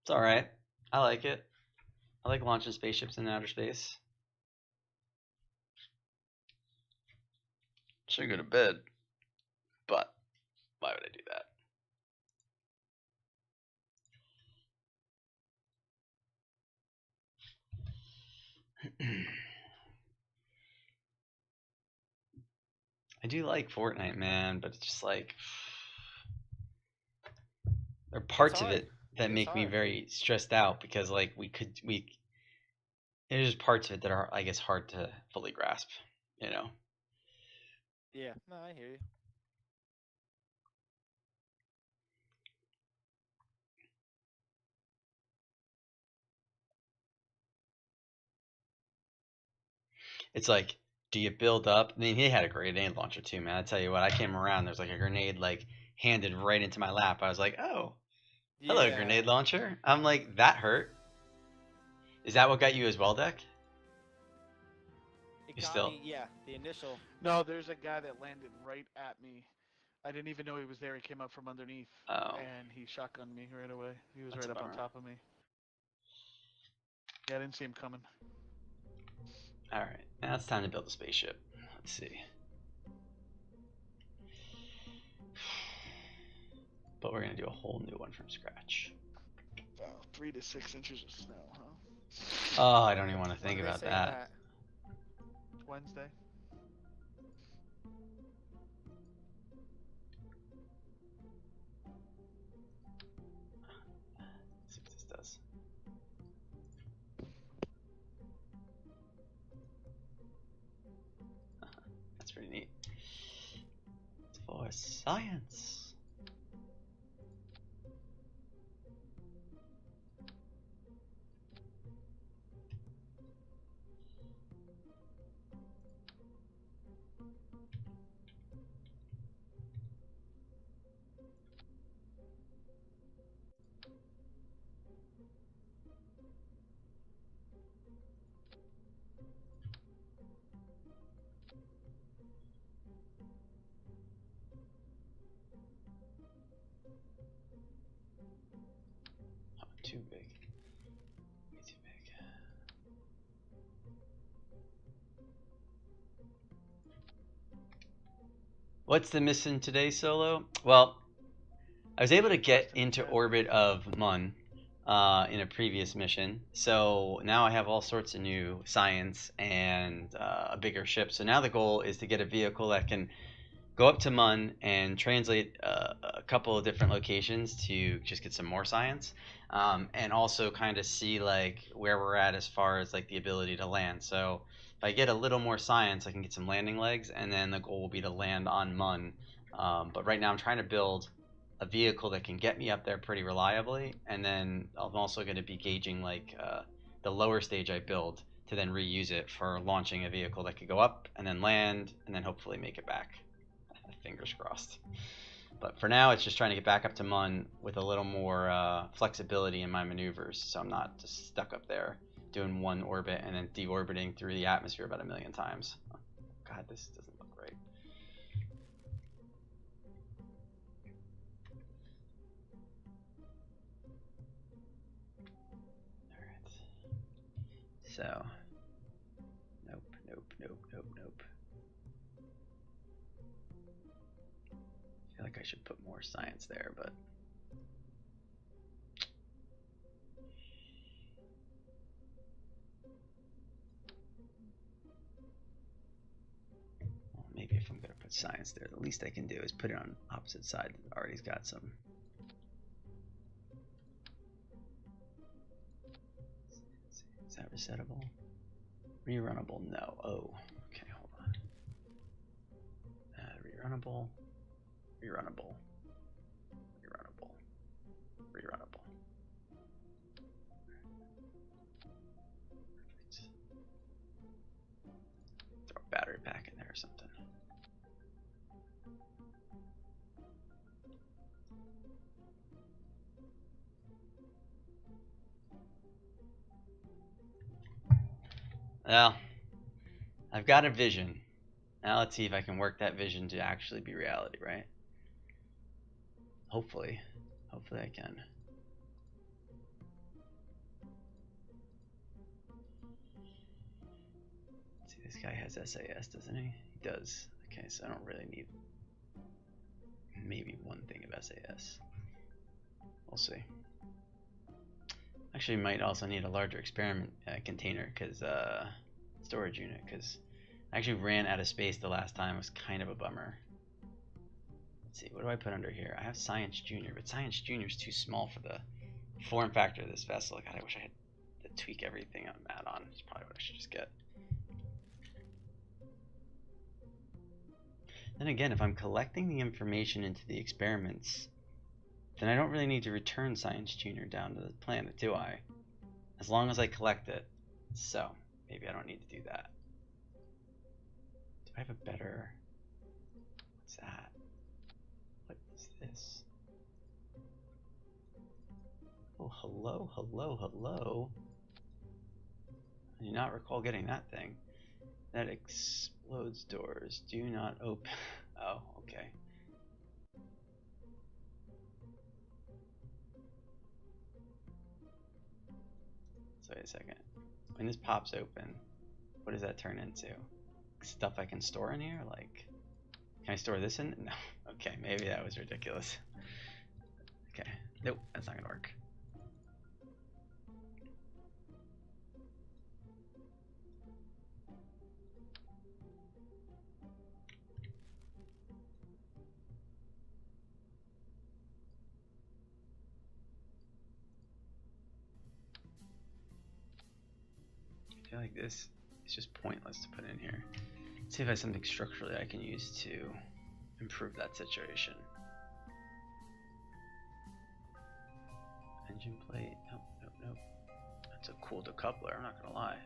It's all right. I like it. I like launching spaceships in outer space. Should go to bed, but why would I do that? I do like Fortnite, man, but it's just like there are It's parts of hard. it that It's make me hard. very stressed out because like there's just parts of it that are I guess hard to fully grasp, you know. Yeah. No, I hear you. It's like, do you build up? I mean, he had a grenade launcher too, man. I tell you what, I came around, there's like a grenade like handed right into my lap. I was like, oh, hello, Yeah. grenade launcher. I'm like, that hurt. Is that what got you as well, Deck? It You got still? me. Yeah. The initial. No, there's a guy that landed right at me. I didn't even know he was there. He came up from underneath, Oh, and he shotgunned me right away. He was that's a right up on bummer. top of me. Yeah, I didn't see him coming. All right, now it's time to build a spaceship. Let's see. But we're gonna do a whole new one from scratch. Wow, 3 to 6 inches of snow, huh? Oh, I don't even want to When think are they about saying that. that? It's Wednesday. Let's see what this does. That's pretty neat. It's for science. Oh, too big. Way too big. What's the mission today, Solo? Well, I was able to get Post in the into chat. orbit of Mun in a previous mission, so now I have all sorts of new science and a bigger ship. So now the goal is to get a vehicle that can go up to Mun and translate a couple of different locations to just get some more science, and also kind of see like where we're at as far as like the ability to land. So if I get a little more science, I can get some landing legs, and then the goal will be to land on Mun. But right now I'm trying to build a vehicle that can get me up there pretty reliably, and then I'm also going to be gauging like the lower stage I build to then reuse it for launching a vehicle that could go up and then land and then hopefully make it back. Fingers crossed. But for now, it's just trying to get back up to Mun with a little more flexibility in my maneuvers, so I'm not just stuck up there doing one orbit and then deorbiting through the atmosphere about a million times. Oh, God, this doesn't look right. All right. So, nope, nope, nope, nope, nope. I feel like I should put more science there, but well, maybe if I'm gonna put science there, the least I can do is put it on opposite side that already's got some. Is that resettable? Rerunnable? No. Oh, okay, hold on. Rerunnable, rerunnable, rerunnable, rerunnable. Perfect. Throw a battery pack in there or something. Well, I've got a vision. Now let's see if I can work that vision to actually be reality, right? Hopefully. Hopefully I can. This guy has SAS, doesn't he? He does. Okay, so I don't really need maybe one thing of SAS. We'll see. Actually, might also need a larger experiment container, because storage unit, because I actually ran out of space the last time. It was kind of a bummer. Let's see, what do I put under here? I have Science Junior, but Science Junior is too small for the form factor of this vessel. God, I wish I had to tweak everything I'm at on. That's probably what I should just get. Then again, if I'm collecting the information into the experiments, then I don't really need to return Science Junior down to the planet, do I? As long as I collect it. So, maybe I don't need to do that. Do I have a better... What's that? What is this? Oh, hello, hello, hello. I do not recall getting that thing. That explodes doors. Do not open. Oh, okay. So wait a second. When this pops open, what does that turn into? Stuff I can store in here? Like, can I store this in? No. Okay, maybe that was ridiculous. Okay. Nope, that's not gonna work. I feel like this is just pointless to put in here. Let's see if I have something structurally I can use to improve that situation. Engine plate. Nope, nope, nope. That's a cool decoupler, I'm not gonna lie.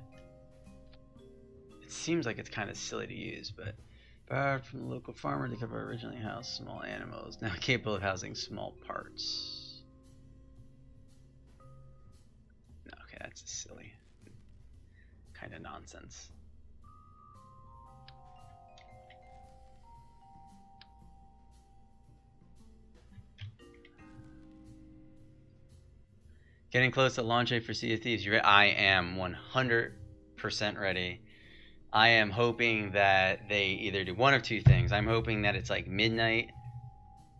It seems like it's kind of silly to use, but borrowed from the local farmer to cover originally housed small animals, now capable of housing small parts. No, okay, that's silly. Kind of nonsense. Getting close to launch date for Sea of Thieves. I am 100% ready. I am hoping that they either do one of two things. I'm hoping that it's like midnight,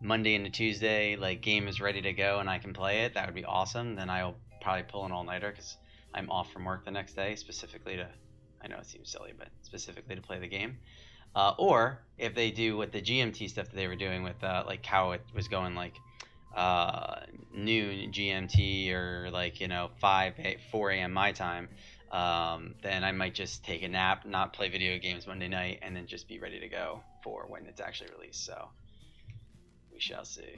Monday into Tuesday, like game is ready to go and I can play it. That would be awesome. Then I'll probably pull an all-nighter because I'm off from work the next day, specifically to, I know it seems silly, but specifically to play the game. Or if they do with the GMT stuff that they were doing with like how it was going like noon GMT or like 4 a.m. my time, then I might just take a nap, not play video games Monday night, and then just be ready to go for when it's actually released. So we shall see.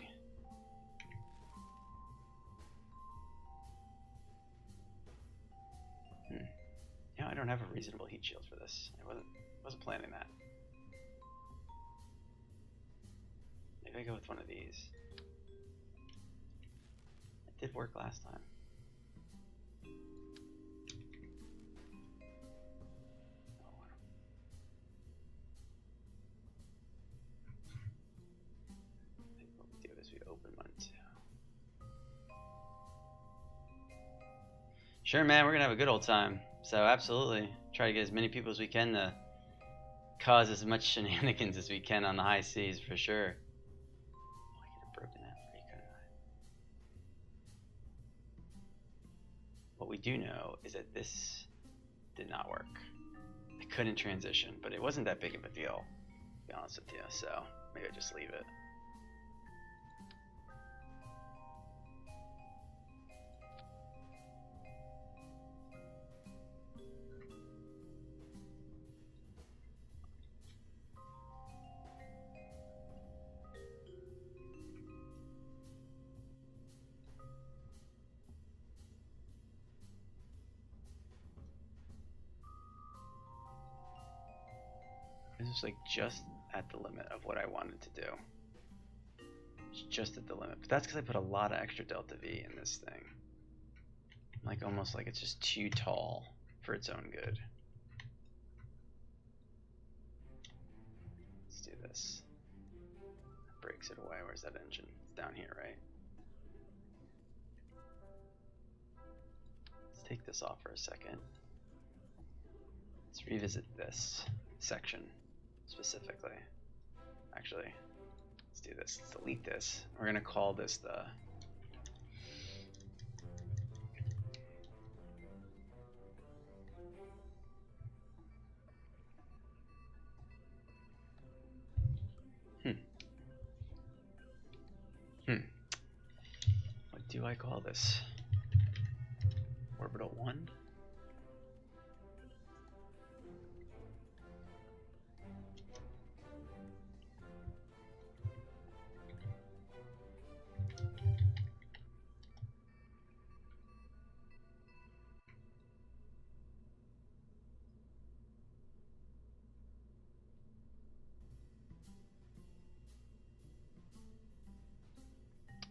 I don't have a reasonable heat shield for this. I wasn't planning that. Maybe I go with one of these. It did work last time. I think what we do is we open one too. Sure, man, we're gonna have a good old time. So absolutely, try to get as many people as we can to cause as much shenanigans as we can on the high seas for sure. Oh, I could have broken that free, couldn't I? What we do know is that this did not work. I couldn't transition, but it wasn't that big of a deal, to be honest with you, so maybe I just leave it. This is like just at the limit of what I wanted to do. It's just at the limit. But that's because I put a lot of extra delta V in this thing. Like almost like it's just too tall for its own good. Let's do this. That breaks it away. Where's that engine? It's down here, right? Let's take this off for a second. Let's revisit this section specifically. Actually, let's do this. Let's delete this. We're gonna call this the what do I call this? Orbital 1?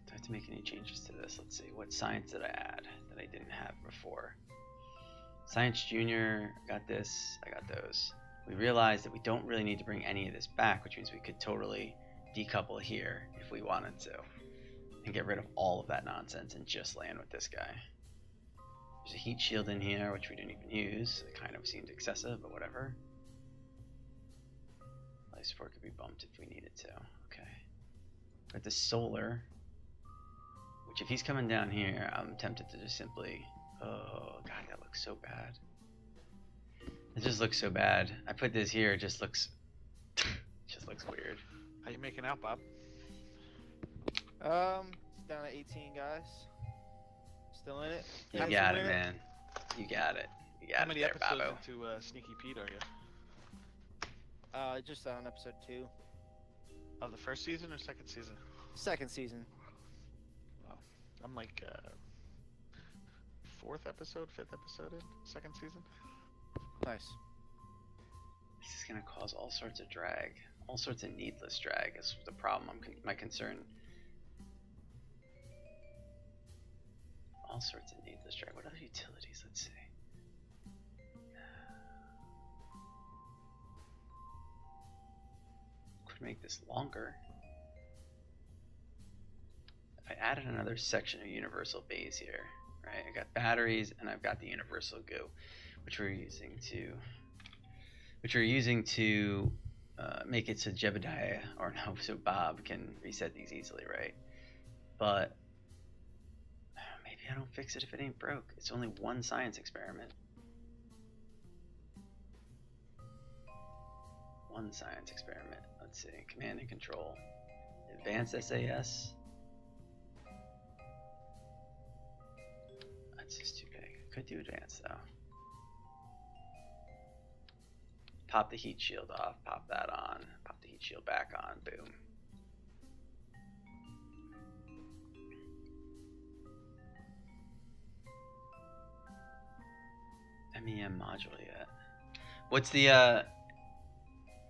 Do I have to make any changes to this? Let's see. What science did I add that I didn't have before? Science Junior, got this, I got those. We realized that we don't really need to bring any of this back, which means we could totally decouple here if we wanted to and get rid of all of that nonsense and just land with this guy. There's a heat shield in here, which we didn't even use. It kind of seemed excessive, but whatever. Life support could be bumped if we needed to. Okay. But the solar, which if he's coming down here, I'm tempted to just simply... Oh, God, that looks so bad. It just looks so bad. I put this here, it just looks... just looks weird. How you making out, Bob? Down to 18 guys. Still in it. You Hands got in it, man. You got it. You got How it many there, episodes Babo. into Sneaky Pete are you? Just on episode 2. Of the first season or second season? Second season. I'm like fifth episode in second season. Nice. This is gonna cause all sorts of drag, all sorts of needless drag. Is the problem. My concern. All sorts of needless drag. What other utilities? Let's see. Could make this longer. If I added another section of universal bays here, right? I got batteries and I've got the universal goo, which we're using to make it so Jebediah, or no, so Bob can reset these easily, right? But maybe I don't fix it if it ain't broke. It's only one science experiment. One science experiment. Let's see. Command and control. Advanced SAS. That's just too big. Could do advanced though. Pop the heat shield off. Pop that on. Pop the heat shield back on. Boom. MEM module yet? What's the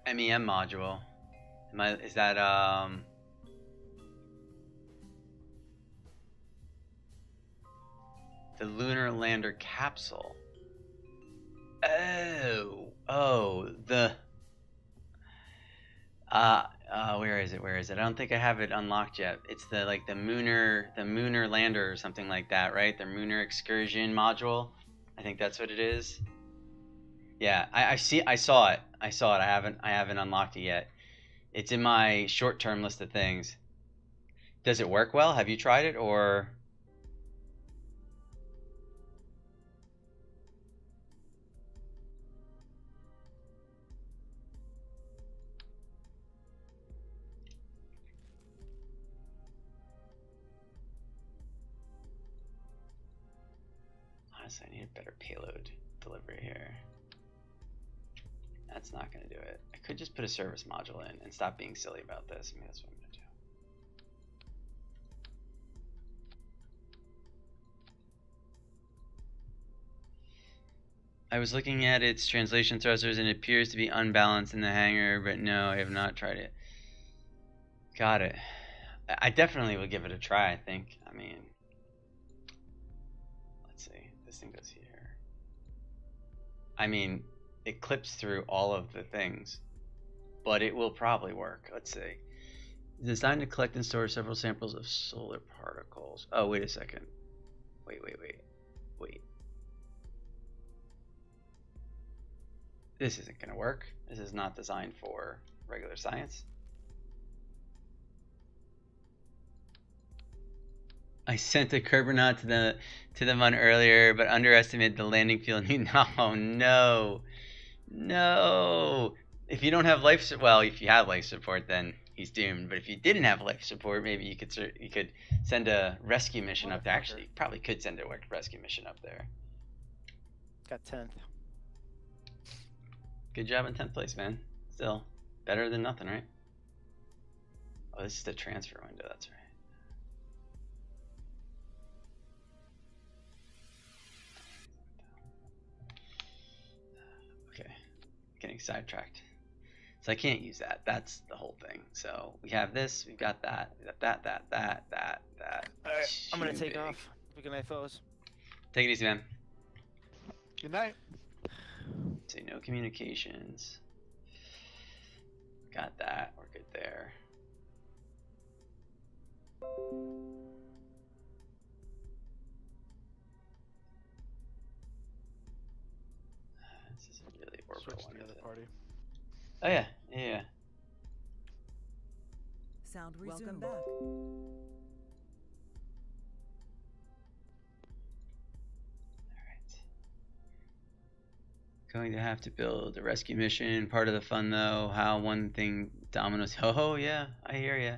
MEM module? Is that the lunar lander capsule? Oh, the where is it? I don't think I have it unlocked yet. It's the Mooner lander or something like that, right? The Mooner excursion module. I think that's what it is. Yeah, I saw it. I haven't unlocked it yet. It's in my short-term list of things. Does it work well? Have you tried it or? Honestly, I need a better payload delivery here. That's not going to do it. I could just put a service module in and stop being silly about this. I mean, that's what I'm going to do. I was looking at its translation thrusters and it appears to be unbalanced in the hangar, but no, I have not tried it. Got it. I definitely will give it a try, I think. I mean, let's see. This thing goes here. I mean, it clips through all of the things, but it will probably work. Let's see. Designed to collect and store several samples of solar particles. Oh, wait a second. Wait. This isn't going to work. This is not designed for regular science. I sent a Kerbal to the Mun earlier, but underestimated the landing field. No, no, no. If you don't have well, if you have life support, then he's doomed. But if you didn't have life support, maybe you could send a rescue mission up there. Actually, you probably could send a rescue mission up there. Got 10th. Good job in 10th place, man. Still better than nothing, right? Oh, this is the transfer window. That's right. Okay, getting sidetracked. So I can't use that. That's the whole thing. So we have this, we've got that, we got that. Alright, I'm gonna take off. Good night, fellas. Take it easy, man. Good night. So no communications. Got that. We're good there. This is a really orbital Switch to one. the other party. Oh yeah, yeah. Sound resumed. Welcome back. Going to have to build a rescue mission. Part of the fun, though, how one thing dominoes. Oh, yeah, I hear ya.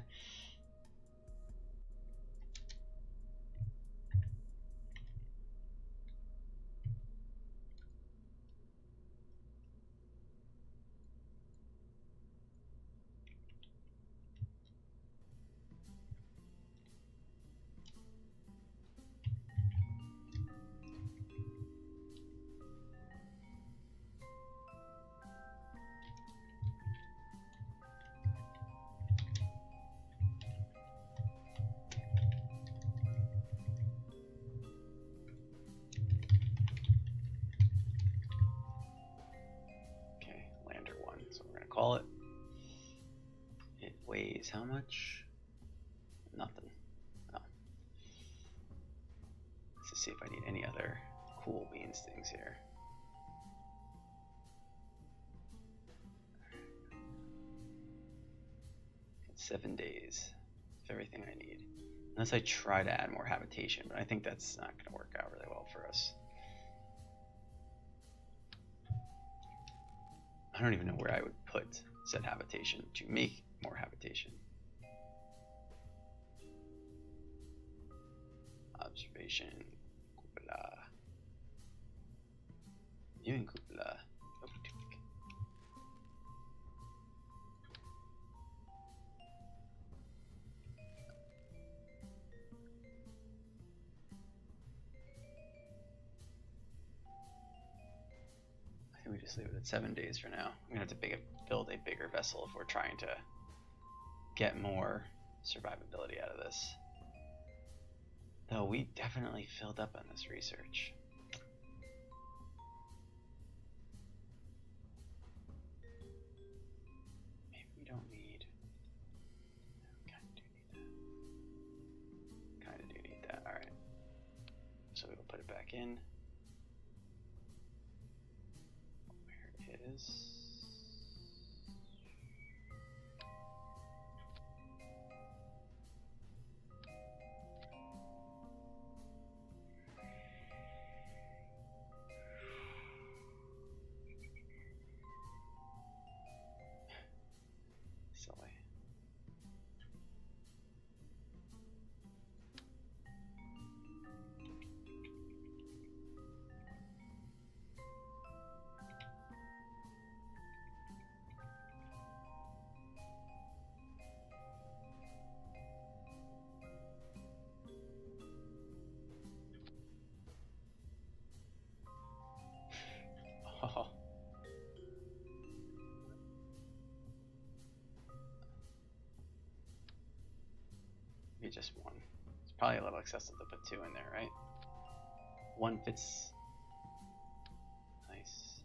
Call it. It weighs how much? Nothing. Oh. Let's see if I need any other cool beans things here. It's 7 days. It's everything I need. Unless I try to add more habitation, but I think that's not going to work out really well for us. I don't even know where I would put said habitation to make more habitation. Observation, cupola. Viewing cupola. We just leave it at 7 days for now. I'm gonna have to build a bigger vessel if we're trying to get more survivability out of this. Though we definitely filled up on this research. Maybe we don't need. Kinda do need that. Kinda do need that. Alright. So we'll put it back in. Is silly. Oh. Maybe just one. It's probably a little excessive to put 2 in there, right? 1 fits. Nice.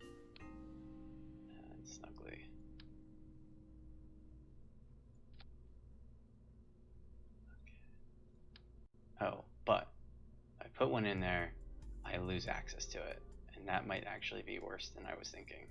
And snugly. Okay. Oh, but I put 1 in there, I lose access to it. And and that might actually be worse than I was thinking.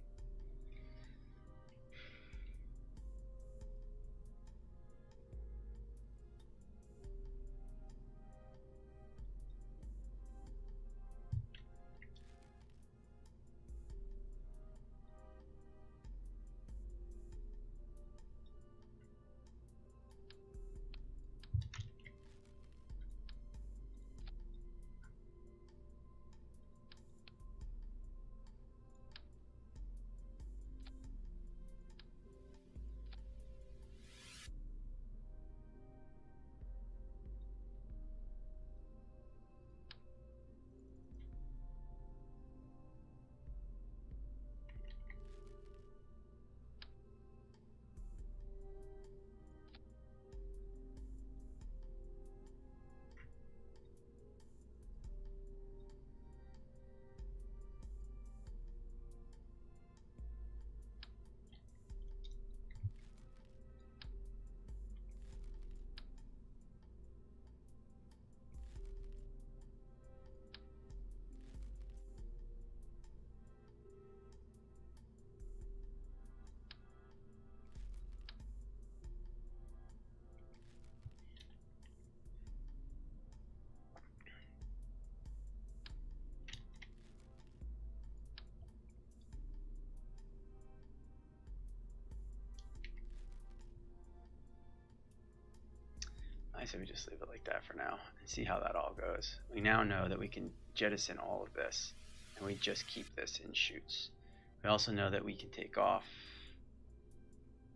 I say we just leave it like that for now and see how that all goes. We now know that we can jettison all of this, and we just keep this in chutes. We also know that we can take off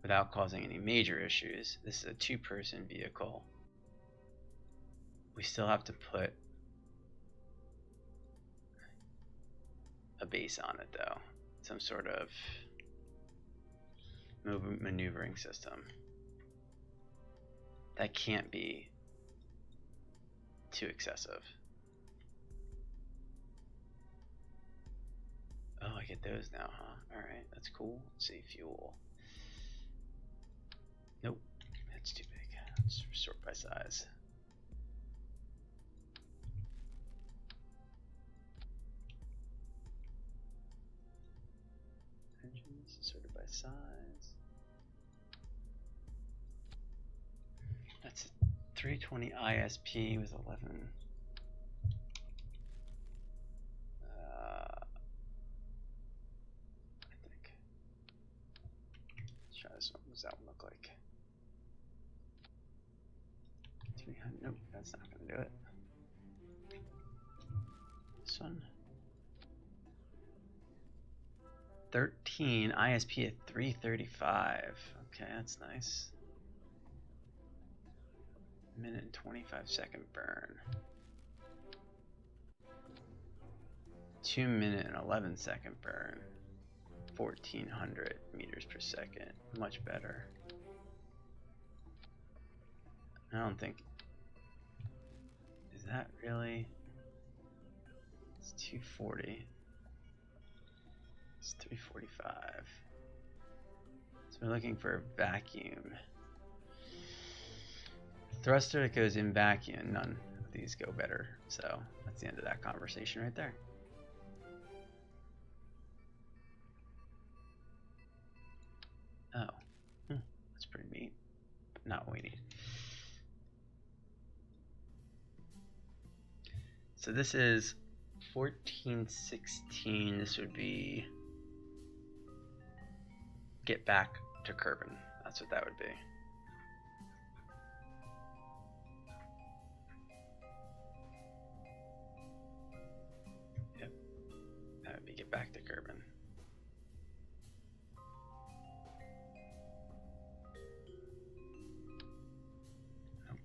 without causing any major issues. This is a two-person vehicle. We still have to put a base on it though, some sort of maneuvering system. That can't be too excessive. Oh, I get those now, huh? Alright, that's cool. Let's see, fuel. Nope, that's too big. Let's sort by size. Engines sorted by size. That's a 320 ISP with 11. I think. Let's try this one. What does that one look like? 300. Nope, that's not going to do it. This one. 13 ISP at 335. Okay, that's nice. Minute and 25-second burn. 2-minute and 11-second burn. 1400 meters per second. Much better. I don't think. Is that really? It's 240. It's 345. So we're looking for a vacuum. Thruster that goes in vacuum, none of these go better. So that's the end of that conversation right there. Oh, that's pretty neat, but not what we need. So this is 1416. This would be get back to Kerbal. That's what that would be. That would be get back to Kerbal. Nope.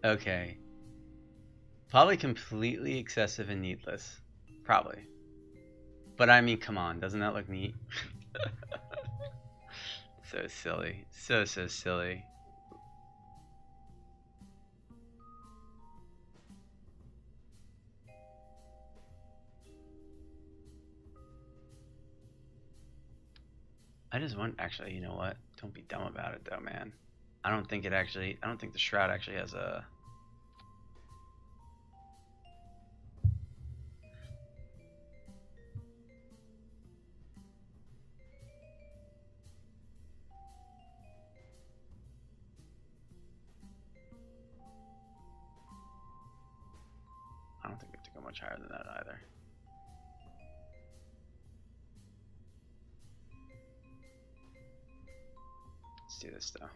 Okay. Probably completely excessive and needless. Probably. But I mean, come on, doesn't that look neat? So silly. So silly. I just want, actually, you know what? Don't be dumb about it though, man. I don't think the shroud actually has a... I don't think we have to go much higher than that either. Let's do this though.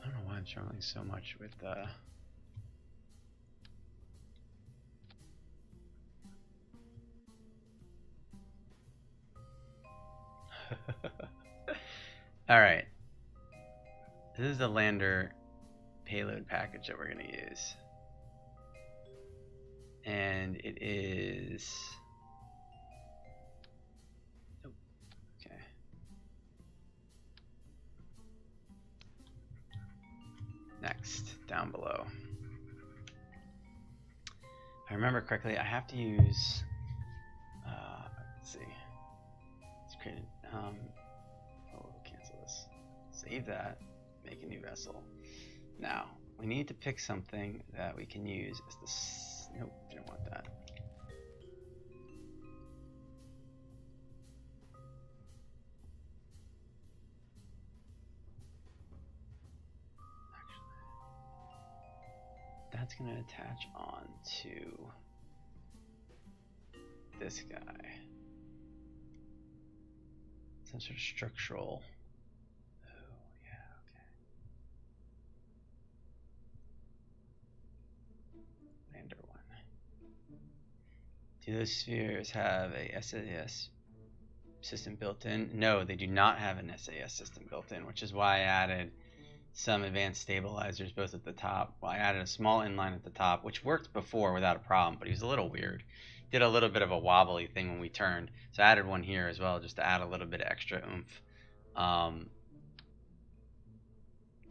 I don't know why I'm struggling so much with Alright. This is the lander payload package that we're going to use. And it is... Oh, okay. Next, down below. If I remember correctly, I have to use... let's see. Let's create a... cancel this. Save that. Make a new vessel. Now, we need to pick something that we can use as the... Nope, didn't want that. That's going to attach on to this guy. Some sort of structural. Oh, yeah, okay. Lander one. Do those spheres have a SAS system built in? No, they do not have an SAS system built in, which is why I added some advanced stabilizers both at the top. Well, I added a small inline at the top, which worked before without a problem, but he was a little weird. Did a little bit of a wobbly thing when we turned, so I added one here as well, just to add a little bit of extra oomph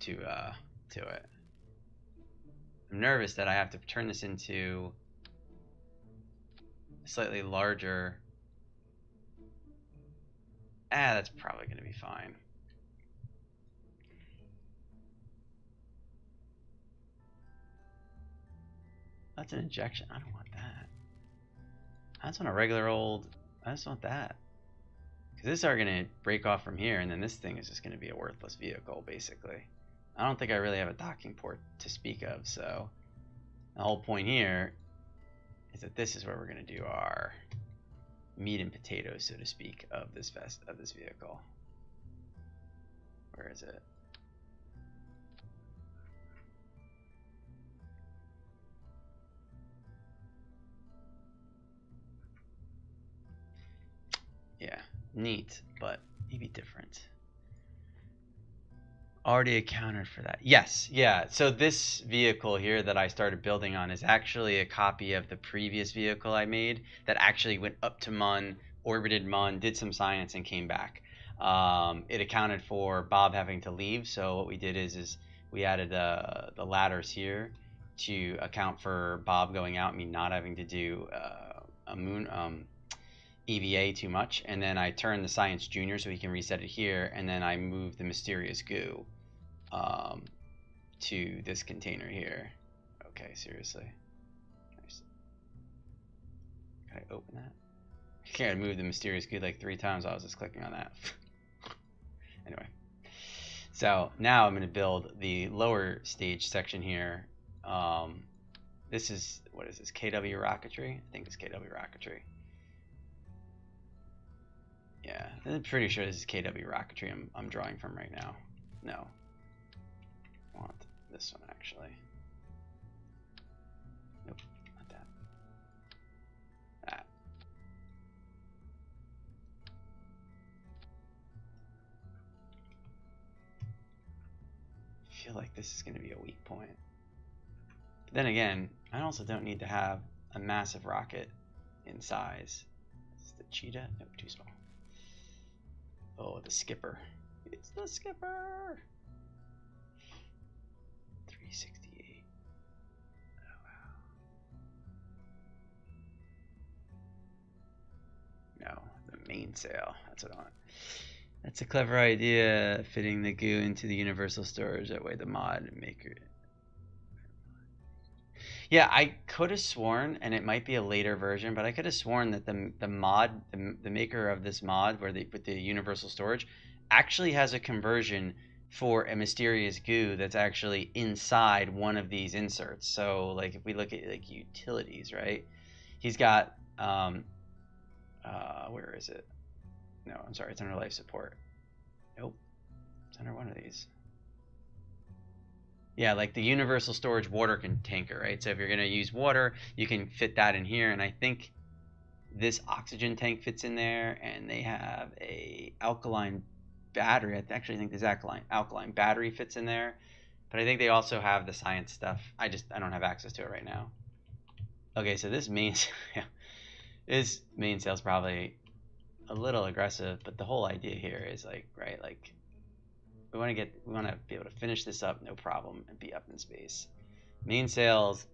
to it. I'm nervous that I have to turn this into a slightly larger. That's probably going to be fine. That's an injection. I don't want that. I just want a regular old... I just want that. Because this are going to break off from here, and then this thing is just going to be a worthless vehicle, basically. I don't think I really have a docking port to speak of, so... The whole point here is that this is where we're going to do our meat and potatoes, so to speak, of this vehicle. Where is it? Yeah, neat, but maybe different. Already accounted for that. Yes, yeah. So this vehicle here that I started building on is actually a copy of the previous vehicle I made that actually went up to Mun, orbited Mun, did some science, and came back. It accounted for Bob having to leave, so what we did is we added the ladders here to account for Bob going out, me not having to do a moon EVA too much, and then I turned the Science Junior so he can reset it here, and then I moved the Mysterious Goo to this container here. Okay, seriously. Can I open that? I can't move the Mysterious Goo like 3 times. I was just clicking on that. Anyway. So now I'm going to build the lower stage section here. This is, what is this, KW Rocketry? I think it's KW Rocketry. Yeah, I'm pretty sure this is KW Rocketry I'm drawing from right now. No. I want this one, actually. Nope, not that. That. I feel like this is going to be a weak point. But then again, I also don't need to have a massive rocket in size. Is the Cheetah? Nope, too small. Oh, the Skipper. It's the Skipper! 368. mainsail. That's what I want. That's a clever idea, fitting the goo into the universal storage. That way the mod maker... Yeah, I could have sworn, and it might be a later version, but I could have sworn that the maker of this mod, with the universal storage, actually has a conversion for a mysterious goo that's actually inside one of these inserts. So, like, if we look at like utilities, right? He's got where is it? No, I'm sorry, it's under life support. Nope, it's under one of these. Yeah, like the universal storage water tanker, right? So if you're gonna use water, you can fit that in here, and I think this oxygen tank fits in there, and they have a alkaline battery. I actually think this alkaline battery fits in there, but I think they also have the science stuff. I don't have access to it right now. Okay, so this this mainsail is probably a little aggressive, but the whole idea here is like, right, like we want to be able to finish this up no problem and be up in space. Mainsails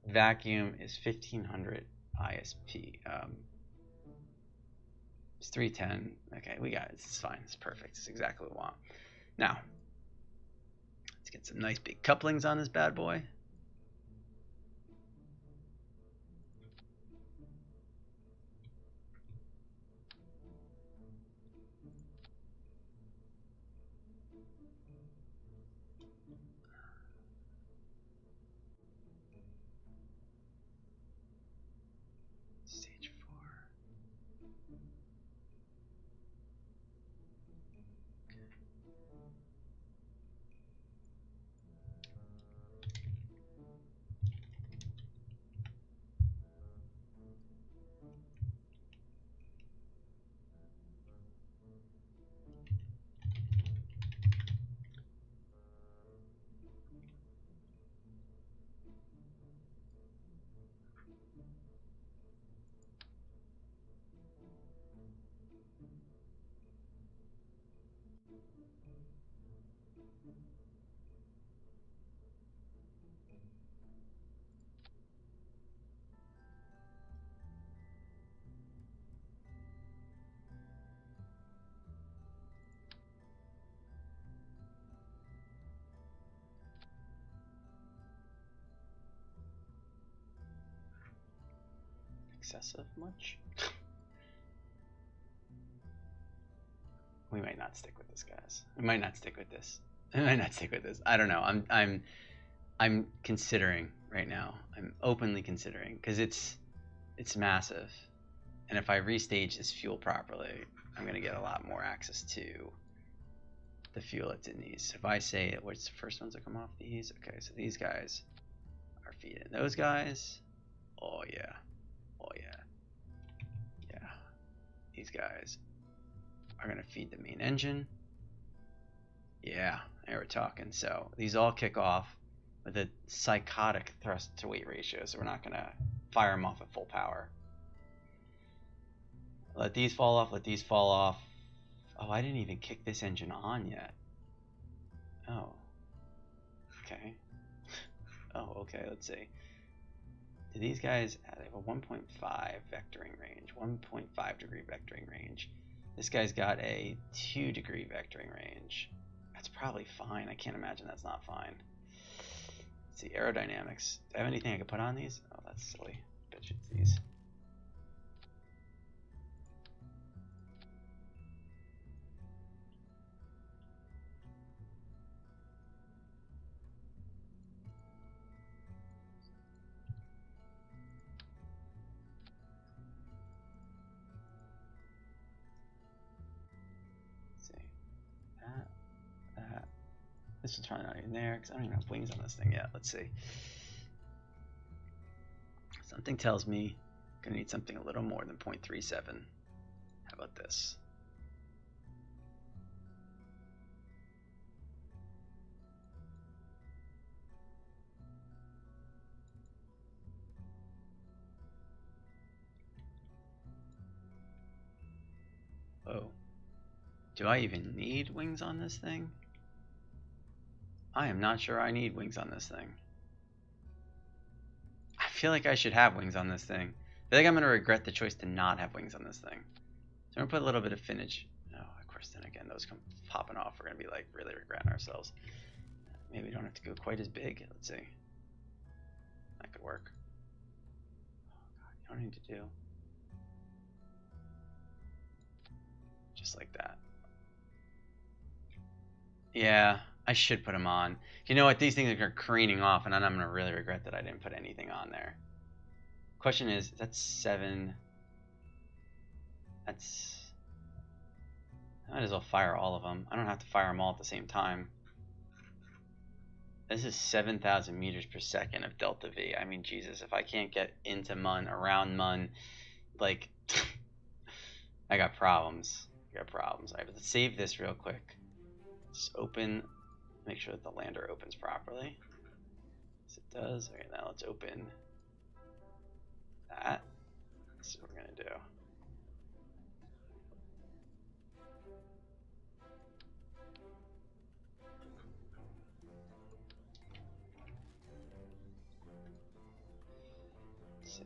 vacuum is 1500 ISP. It's 310. Okay, we got it. It's fine. It's perfect. It's exactly what we want. Now, let's get some nice big couplings on this bad boy. Stage 4. Excessive much? We might not stick with this, guys. We might not stick with this. We might not stick with this. I don't know. I'm considering right now. I'm openly considering because it's massive, and if I restage this fuel properly, I'm gonna get a lot more access to the fuel that's in these. So if I say what's the first ones that come off these? Okay, so these guys are feeding those guys. Oh yeah, oh yeah, yeah. These guys are gonna feed the main engine. Yeah, there we're talking. So these all kick off with a psychotic thrust to weight ratio, so we're not gonna fire them off at full power. Let these fall off, let these fall off. Oh, I didn't even kick this engine on yet. Oh. Okay. Oh, okay, let's see. Do these guys have a 1.5 vectoring range, 1.5 degree vectoring range? This guy's got a 2 degree vectoring range. That's probably fine. I can't imagine that's not fine. Let's see, aerodynamics. Do I have anything I could put on these? Oh, that's silly. Bet you it's these. Let's see. That. This is probably not even there because I don't even have wings on this thing yet. Let's see. Something tells me I'm gonna need something a little more than 0.37. How about this? Oh. Do I even need wings on this thing? I am not sure I need wings on this thing. I feel like I should have wings on this thing. I feel like I'm going to regret the choice to not have wings on this thing. So I'm gonna put a little bit of finnage. Oh, of course, then again, those come popping off. We're gonna be like really regretting ourselves. Maybe we don't have to go quite as big. Let's see. That could work. Oh God, you don't need to do just like that. Yeah, I should put them on. You know what? These things are careening off, and then I'm gonna really regret that I didn't put anything on there. Question is, that's 7. That's. I might as well fire all of them. I don't have to fire them all at the same time. This is 7,000 meters per second of delta V. I mean, Jesus, if I can't get into Mun, around Mun, like, I got problems. I got problems. All right, let's save this real quick. Just open, make sure that the lander opens properly. Yes, it does. Okay, now let's open that. This is what we're gonna do. Let's see.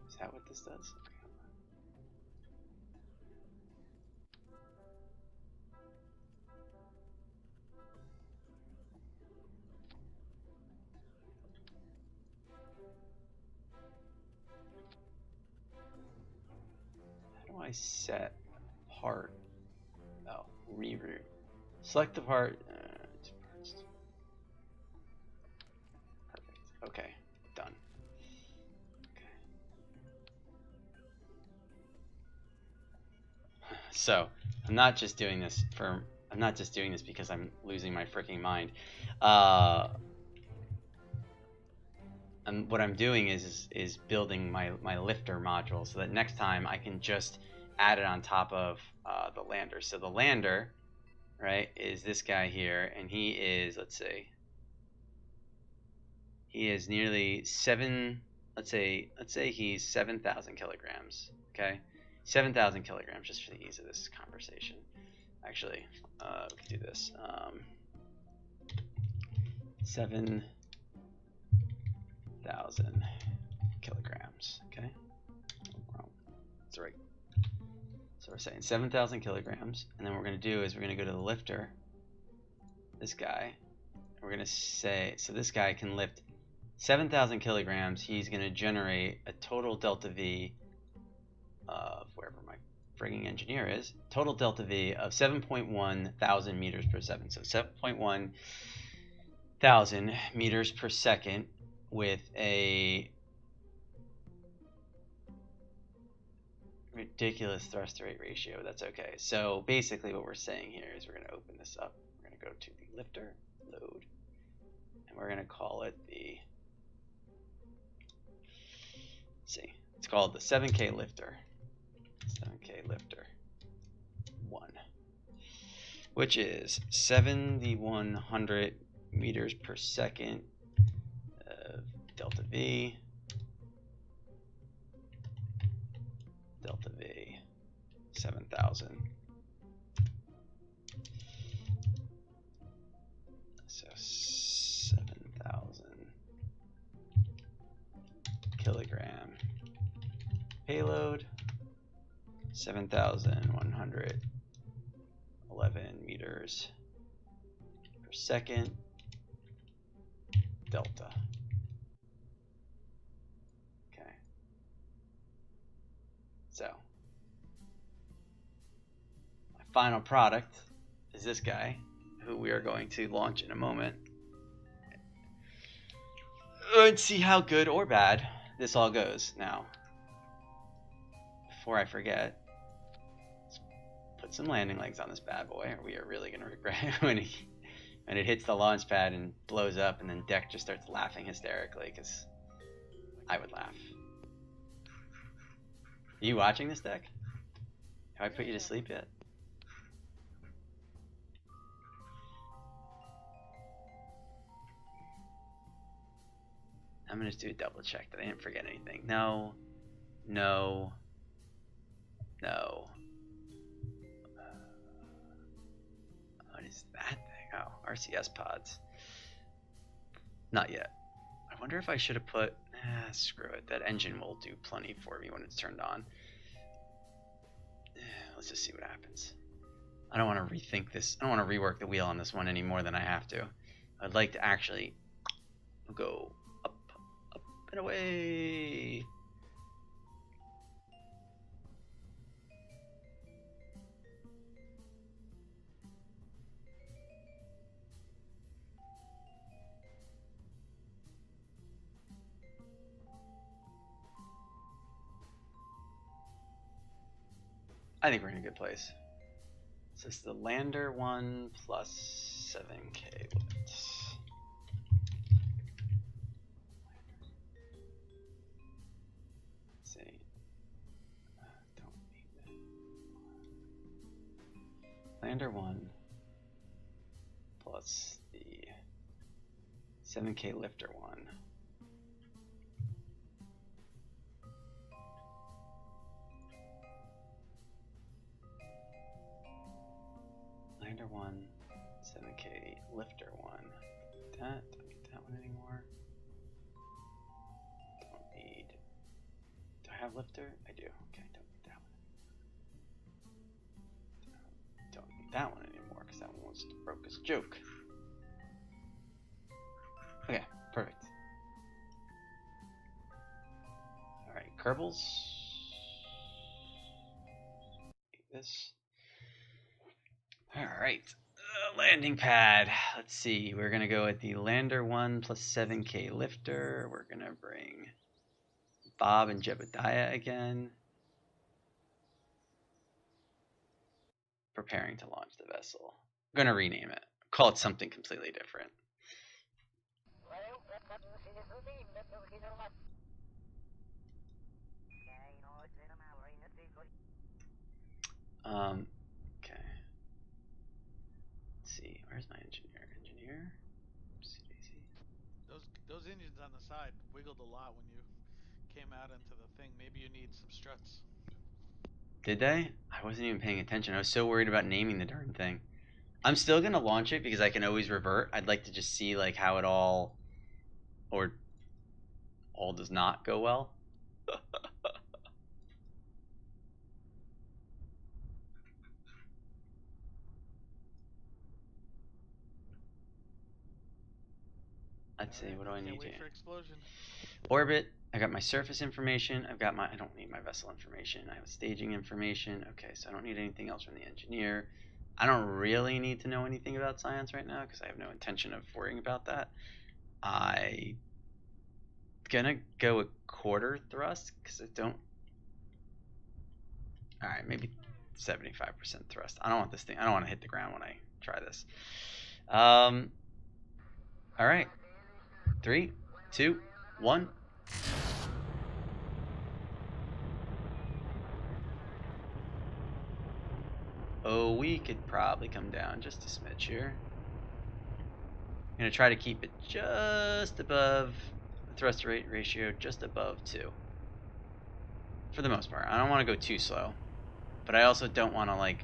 Is that what this does? Okay. How do I set part? Oh, reroute. Select the part. Perfect. Okay, done. Okay. So I'm not just doing this because I'm losing my freaking mind. And what I'm doing is building my lifter module so that next time I can just add it on top of the lander. So the lander, right, is this guy here, and he is, let's see, he is nearly 7. Let's say he's 7,000 kilograms. Okay, 7,000 kilograms, just for the ease of this conversation. Actually, we can do this. 7,000 kilograms. Okay, that's right. So we're saying 7,000 kilograms, and then what we're going to do is we're going to go to the lifter, this guy, and we're going to say, so this guy can lift 7,000 kilograms. He's going to generate a total delta V of wherever my frigging engineer is, total delta V of 7.1 thousand meters per second. So 7.1 thousand meters per second with a ridiculous thrust to rate ratio. That's okay. So basically what we're saying here is we're going to open this up. We're going to go to the lifter, load, and we're going to call it the, let's see, it's called the 7K lifter. 7K lifter 1, which is 7,100 meters per second of delta V, 7,000. So 7,000 kilogram payload, 7,111 meters per second delta. Okay. So my final product is this guy, who we are going to launch in a moment, and see how good or bad this all goes. Now, before I forget, let's put some landing legs on this bad boy, or we are really going to regret And it hits the launch pad and blows up, and then Deck just starts laughing hysterically because I would laugh. Are you watching this, Deck? Have I put you to sleep yet? I'm gonna do a double check that I didn't forget anything. No. No. No. What is that thing? Oh, RCS pods. Not yet. I wonder if I should have put... screw it. That engine will do plenty for me when it's turned on. Let's just see what happens. I don't want to rethink this. I don't want to rework the wheel on this one any more than I have to. I'd like to actually go up, up, and away. I think we're in a good place. So it's the lander 1 plus 7k lift. Let's see. Don't need that. Lander 1 plus the 7k lifter 1. Lander 1, 7k lifter 1. Don't need that one anymore. Don't need. Do I have lifter? I do. Okay, don't need that one. Don't need that one anymore because that one was broke as a joke. Okay, perfect. Alright, Kerbals. This. Alright, landing pad. Let's see, we're going to go with the lander 1 plus 7k lifter. We're going to bring Bob and Jebediah again. Preparing to launch the vessel. I'm going to rename it. Call it something completely different. Okay. Let's see, where's my engineer? Engineer? Those engines on the side wiggled a lot when you came out into the thing. Maybe you need some struts. Did they? I wasn't even paying attention. I was so worried about naming the darn thing. I'm still gonna launch it because I can always revert. I'd like to just see like how it all does not go well. Let's see, what do I need to Wait for explosion. orbit? I got my surface information. I've got my, I don't need my vessel information. I have staging information. Okay, so I don't need anything else from the engineer. I don't really need to know anything about science right now because I have no intention of worrying about that. I gonna go a quarter thrust because I don't. All right, maybe 75% thrust. I don't want this thing. I don't want to hit the ground when I try this. All right, 3, 2, 1. Oh, we could probably come down just a smidge here. I'm gonna try to keep it just above the thrust to rate ratio, just above 2. For the most part, I don't want to go too slow, but I also don't want to like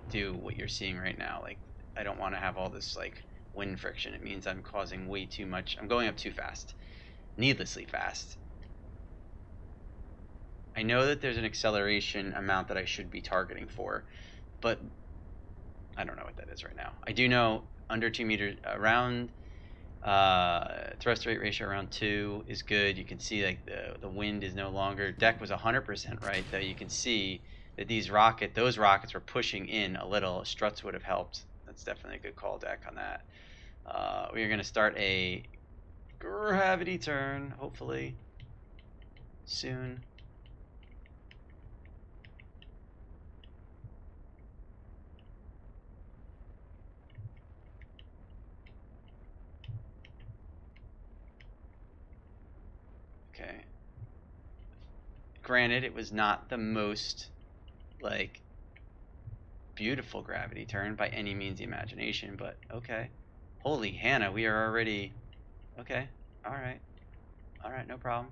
do what you're seeing right now. Like, I don't want to have all this like wind friction. It means I'm causing way too much. I'm going up too fast, needlessly fast. I know that there's an acceleration amount that I should be targeting for, but I don't know what that is right now. I do know under 2 meters, around thrust rate ratio around 2 is good. You can see like the wind is no longer. Deck was 100% right, though. You can see that those rockets were pushing in a little. Struts would have helped. That's definitely a good call, Deck, on that. We are going to start a gravity turn, hopefully soon. granted, it was not the most, like, beautiful gravity turn by any means of the imagination, but okay. Holy Hannah, we are already... Okay, alright. Alright, no problem.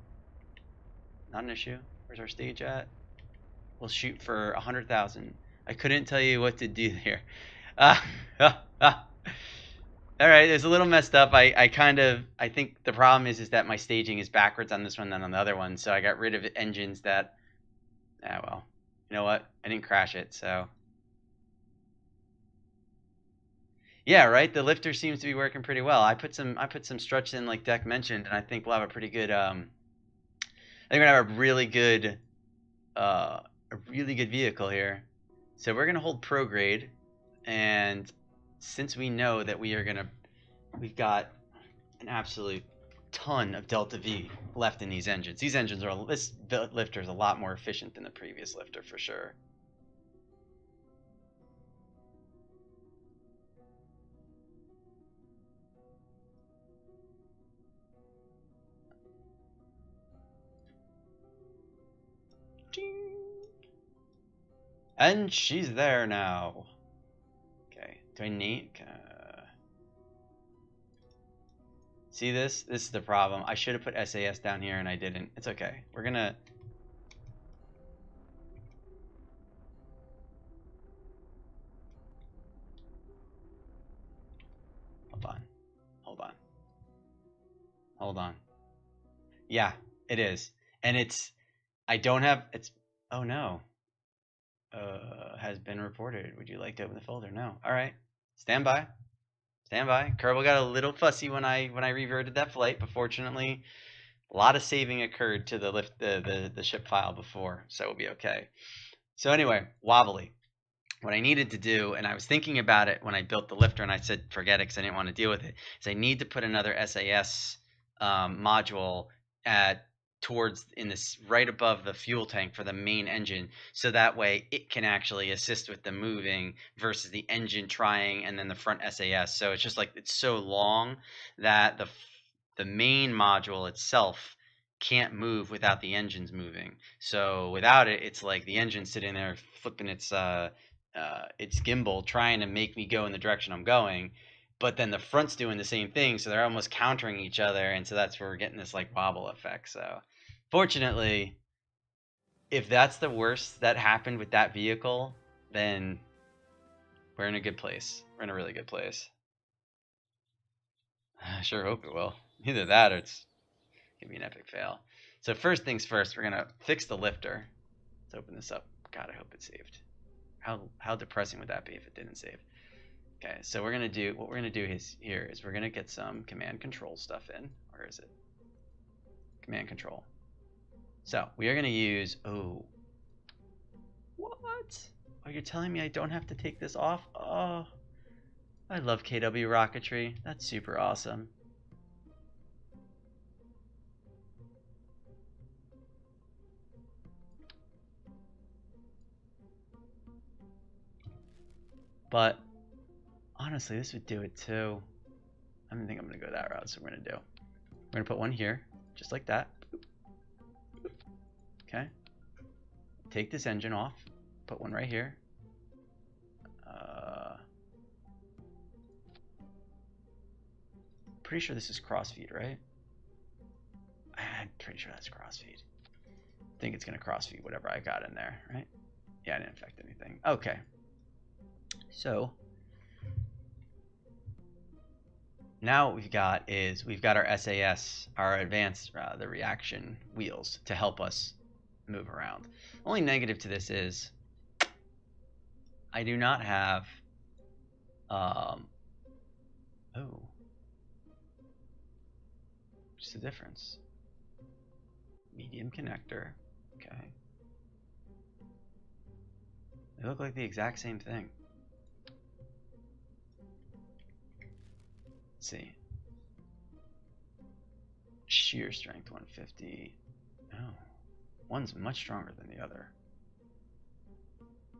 Not an issue. Where's our stage at? We'll shoot for 100,000. I couldn't tell you what to do there. Alright, it's a little messed up. I think the problem is that my staging is backwards on this one than on the other one, so I got rid of engines that... Ah, well. You know what? I didn't crash it, so... Yeah, right? The lifter seems to be working pretty well. I put some struts in like Deck mentioned, and I think we'll have a pretty good I think we're gonna have a really good vehicle here. So we're gonna hold prograde, and since we know that we've got an absolute ton of Delta V left in these engines. This lifter is a lot more efficient than the previous lifter for sure. And she's there now. Okay, do I need... See this? This is the problem. I should have put SAS down here and I didn't. It's okay. We're gonna... Hold on. Hold on. Hold on. Yeah, it is. And it's... I don't have... It's... Oh no. Has been reported. Would you like to open the folder? No. Alright. Stand by. Stand by. Kerbal got a little fussy when I reverted that flight, but fortunately a lot of saving occurred to the ship file before, so we'll be okay. So anyway, wobbly. What I needed to do, and I was thinking about it when I built the lifter, and I said forget it because I didn't want to deal with it, is I need to put another SAS module in this right above the fuel tank for the main engine, so that way it can actually assist with the moving versus the engine trying and then the front SAS. So it's just like it's so long that the main module itself can't move without the engines moving. So without it, it's like the engine sitting there flipping its gimbal trying to make me go in the direction I'm going, but then the front's doing the same thing, so they're almost countering each other, and so that's where we're getting this like wobble effect. So fortunately, if that's the worst that happened with that vehicle, then we're in a good place. We're in a really good place. I sure hope it will. Either that or it's gonna be an epic fail. So first things first, we're gonna fix the lifter. Let's open this up. God, I hope it saved. How depressing would that be if it didn't save? Okay, so what we're gonna do here is we're gonna get some command control stuff in. Where is it? Command control. So we are gonna use what? Oh, you're telling me I don't have to take this off? Oh, I love KW rocketry. That's super awesome. But honestly, this would do it too. I don't think I'm gonna go that route, so we're gonna put one here, just like that. Okay. Take this engine off, put one right here. Pretty sure this is crossfeed, right? I'm pretty sure that's crossfeed. I think it's gonna crossfeed whatever I got in there, right? Yeah, I didn't affect anything. Okay. So now what we've got is we've got our SAS, our advanced the reaction wheels to help us move around. Only negative to this is I do not have what's the difference? Medium connector. Okay. They look like the exact same thing. Let's see. Shear strength 150. Oh. One's much stronger than the other.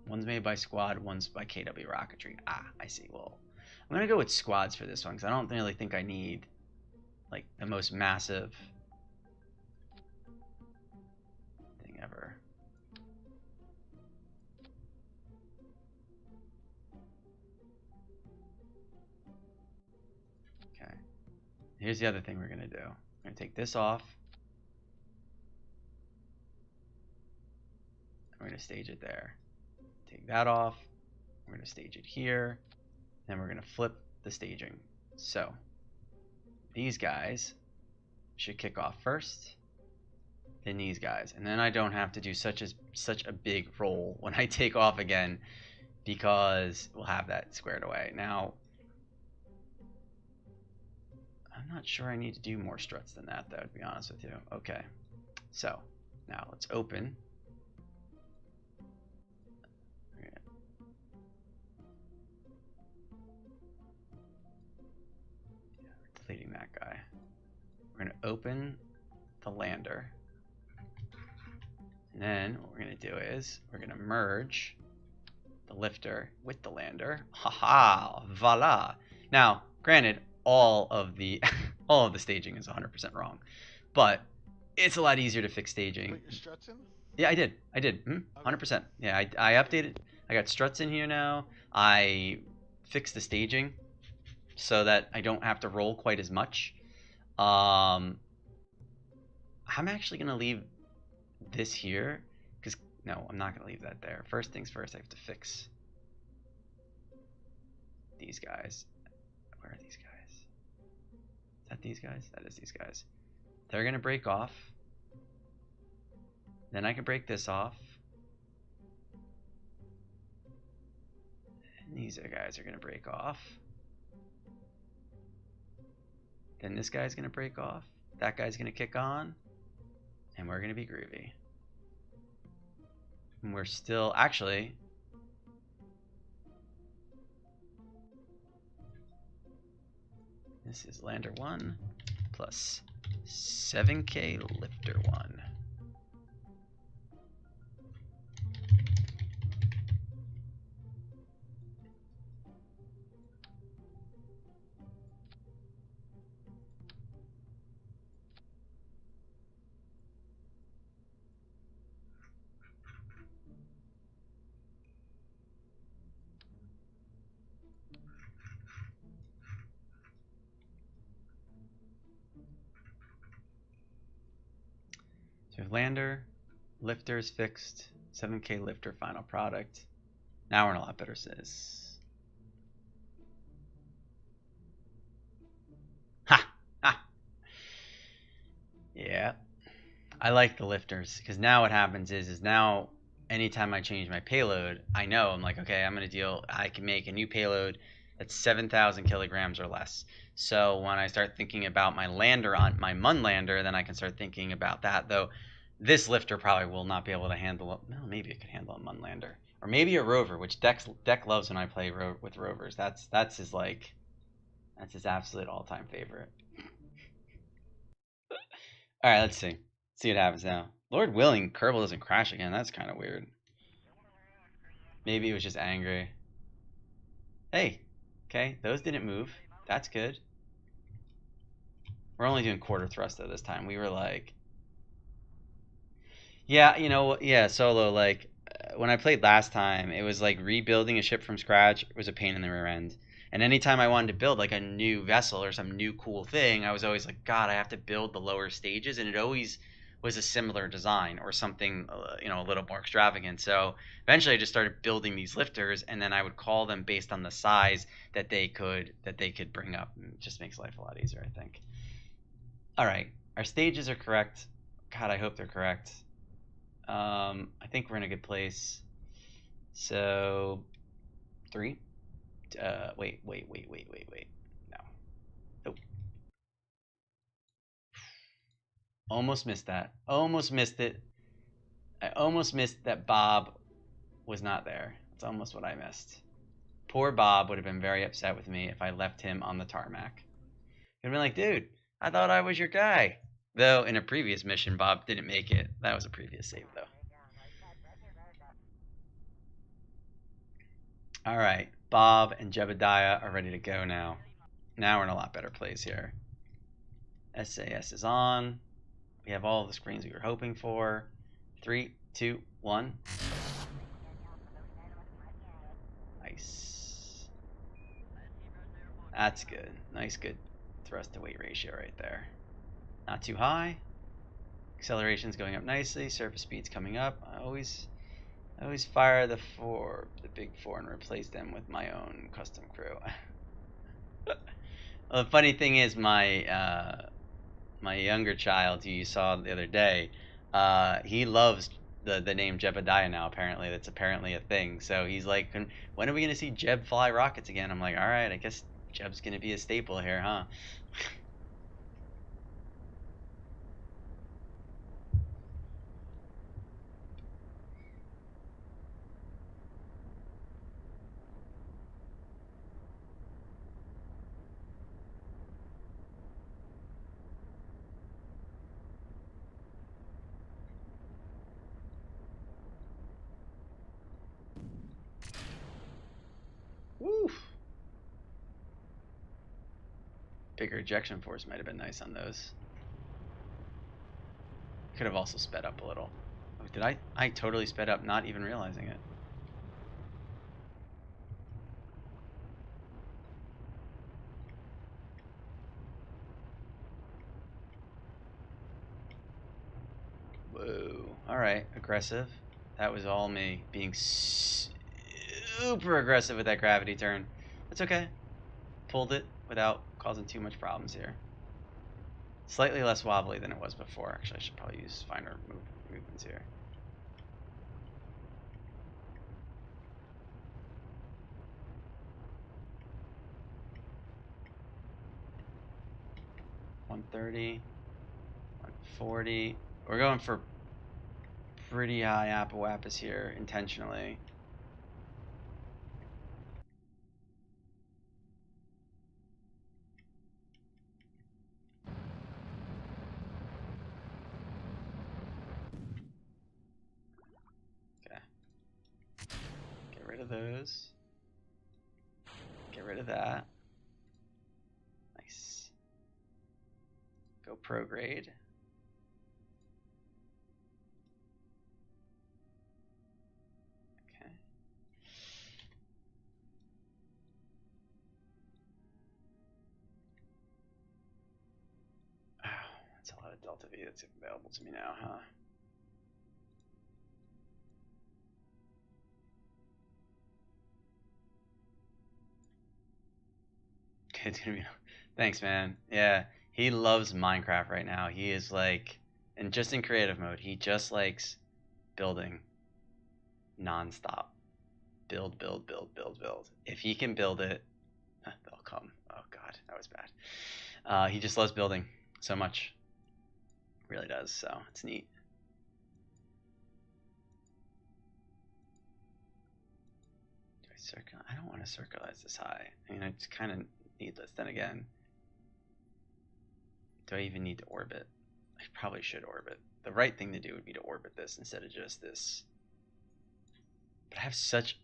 One's made by Squad, one's by KW Rocketry. Ah, I see. Well, I'm gonna go with Squads for this one because I don't really think I need like the most massive thing ever. here's the other thing we're gonna do. We're gonna take this off. We're gonna stage it there. Take that off. We're gonna stage it here. Then we're gonna flip the staging. So these guys should kick off first. Then these guys, and then I don't have to do such a big roll when I take off again, because we'll have that squared away. Now, I'm not sure I need to do more struts than that, though, to be honest with you. Okay, so now let's open. Deleting that guy. We're gonna open the lander. And then what we're going to do is we're going to merge the lifter with the lander. Haha, voila. Now, granted, all of the all of the staging is 100% wrong, but it's a lot easier to fix staging. Put your struts in? Yeah, I did. 100%. Yeah, I updated. I got struts in here now. I fixed the staging so that I don't have to roll quite as much. I'm actually going to leave this here, because no, I'm not gonna leave that there. First things first, I have to fix these guys. Where are these guys? Is that these guys? That is these guys. They're gonna break off. Then I can break this off. And these guys are gonna break off. Then this guy's gonna break off. That guy's gonna kick on. And we're gonna be groovy. And we're still, actually, this is lander 1 plus 7K lifter 1. So lander, lifter is fixed, 7K lifter final product. Now we're in a lot better sis. Ha! Ha! Yeah. I like the lifters, because now what happens is now anytime I change my payload, I know I'm like, okay, I can make a new payload that's 7,000 kilograms or less. So when I start thinking about my lander on my Mun lander, then I can start thinking about that. Though this lifter probably will not be able to handle it. Well, maybe it could handle a Mun lander, or maybe a rover, which Deck loves when I play with rovers. That's his absolute all-time favorite. All right, let's see. See what happens now. Lord willing, Kerbal doesn't crash again. That's kind of weird. Maybe it was just angry. Hey, okay, those didn't move. That's good. We're only doing quarter thrust though this time. We were like, yeah, yeah, solo. Like when I played last time, it was like rebuilding a ship from scratch was a pain in the rear end. And anytime I wanted to build like a new vessel or some new cool thing, I was always like, God, I have to build the lower stages, and it always was a similar design or something, a little more extravagant. So eventually, I just started building these lifters, and then I would call them based on the size that they could bring up. And it just makes life a lot easier, I think. All right, our stages are correct. God, I hope they're correct. I think we're in a good place. So, 3. Wait. No. Nope. Almost missed that. Almost missed it. I almost missed that Bob was not there. That's almost what I missed. Poor Bob would have been very upset with me if I left him on the tarmac. He'd been like, dude, I thought I was your guy. Though in a previous mission, Bob didn't make it. That was a previous save, though. All right, Bob and Jebediah are ready to go now. Now we're in a lot better place here. SAS is on. We have all of the screens we were hoping for. 3, 2, 1. Nice. That's good. Nice, good. thrust to weight ratio right there. Not too high. Acceleration's going up nicely. Surface speed's coming up. I always fire the big four, and replace them with my own custom crew. Well, the funny thing is, my younger child, who you saw the other day, he loves the name Jebediah now. Apparently, that's apparently a thing. So he's like, when are we gonna see Jeb fly rockets again? I'm like, all right, I guess Jeb's gonna be a staple here, huh? Woo! Bigger ejection force might have been nice on those. Could have also sped up a little. Oh, did I? I totally sped up, not even realizing it. Whoa. Alright, aggressive. That was all me being super aggressive with that gravity turn. That's okay. Pulled it without causing too much problems here. Slightly less wobbly than it was before. Actually, I should probably use finer movements here. $130, $140. We're going for pretty high Appalachians here intentionally. Okay. Get rid of those. Get rid of that. Nice. Go prograde. Okay. Oh, that's a lot of Delta V that's available to me now, huh? Okay, it's gonna be. Thanks, man. Yeah, he loves Minecraft right now. He is like, and just in creative mode, he just likes building nonstop. Build, build, build, build, build. If he can build it, they'll come. Oh God, that was bad. He just loves building so much. Really does. So it's neat. Do I circle? I don't want to circularize this high. I mean, it's kind of needless. Then again, do I even need to orbit? I probably should orbit. The right thing to do would be to orbit this instead of just this. But I have such.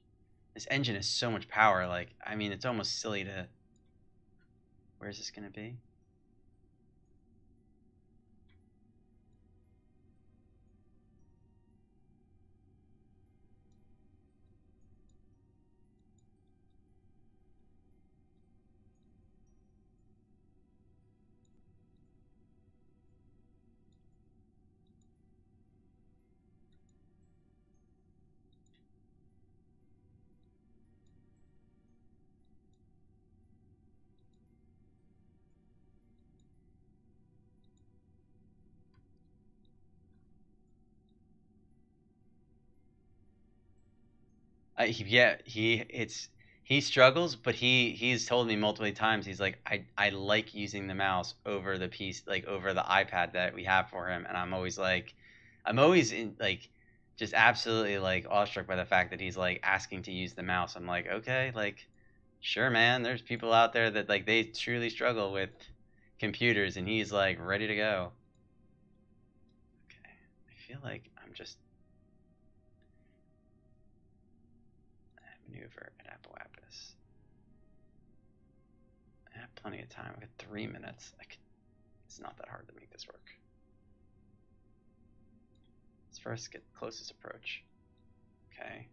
This engine has so much power. Like, I mean, it's almost silly to. Where's this gonna be? He struggles, but he's told me multiple times. He's like, I like using the mouse over the piece, like over the iPad that we have for him, and I'm always in like just absolutely like awestruck by the fact that he's like asking to use the mouse. I'm like, okay, like sure, man. There's people out there that like they truly struggle with computers, and he's like ready to go. Okay, I feel like I'm just maneuver at Appalachia. I have plenty of time. I got 3 minutes. It's not that hard to make this work. Let's first get closest approach. Okay.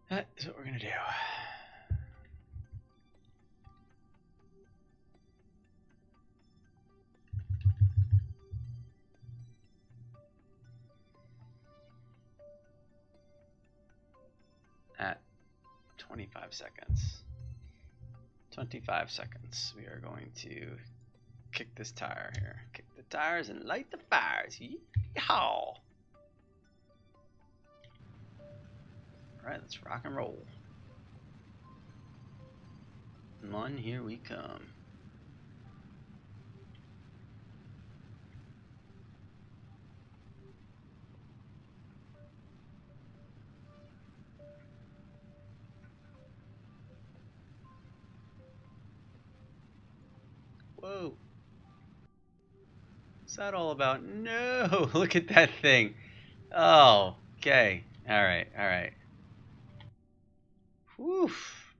That is what we're gonna do. At 25 seconds. 25 seconds. We are going to kick this tire here. Kick the tires and light the fires. Yeehaw! Alright, let's rock and roll. Mun, here we come. Whoa. What's that all about? No! Look at that thing. Oh, okay. Alright, alright. Whew.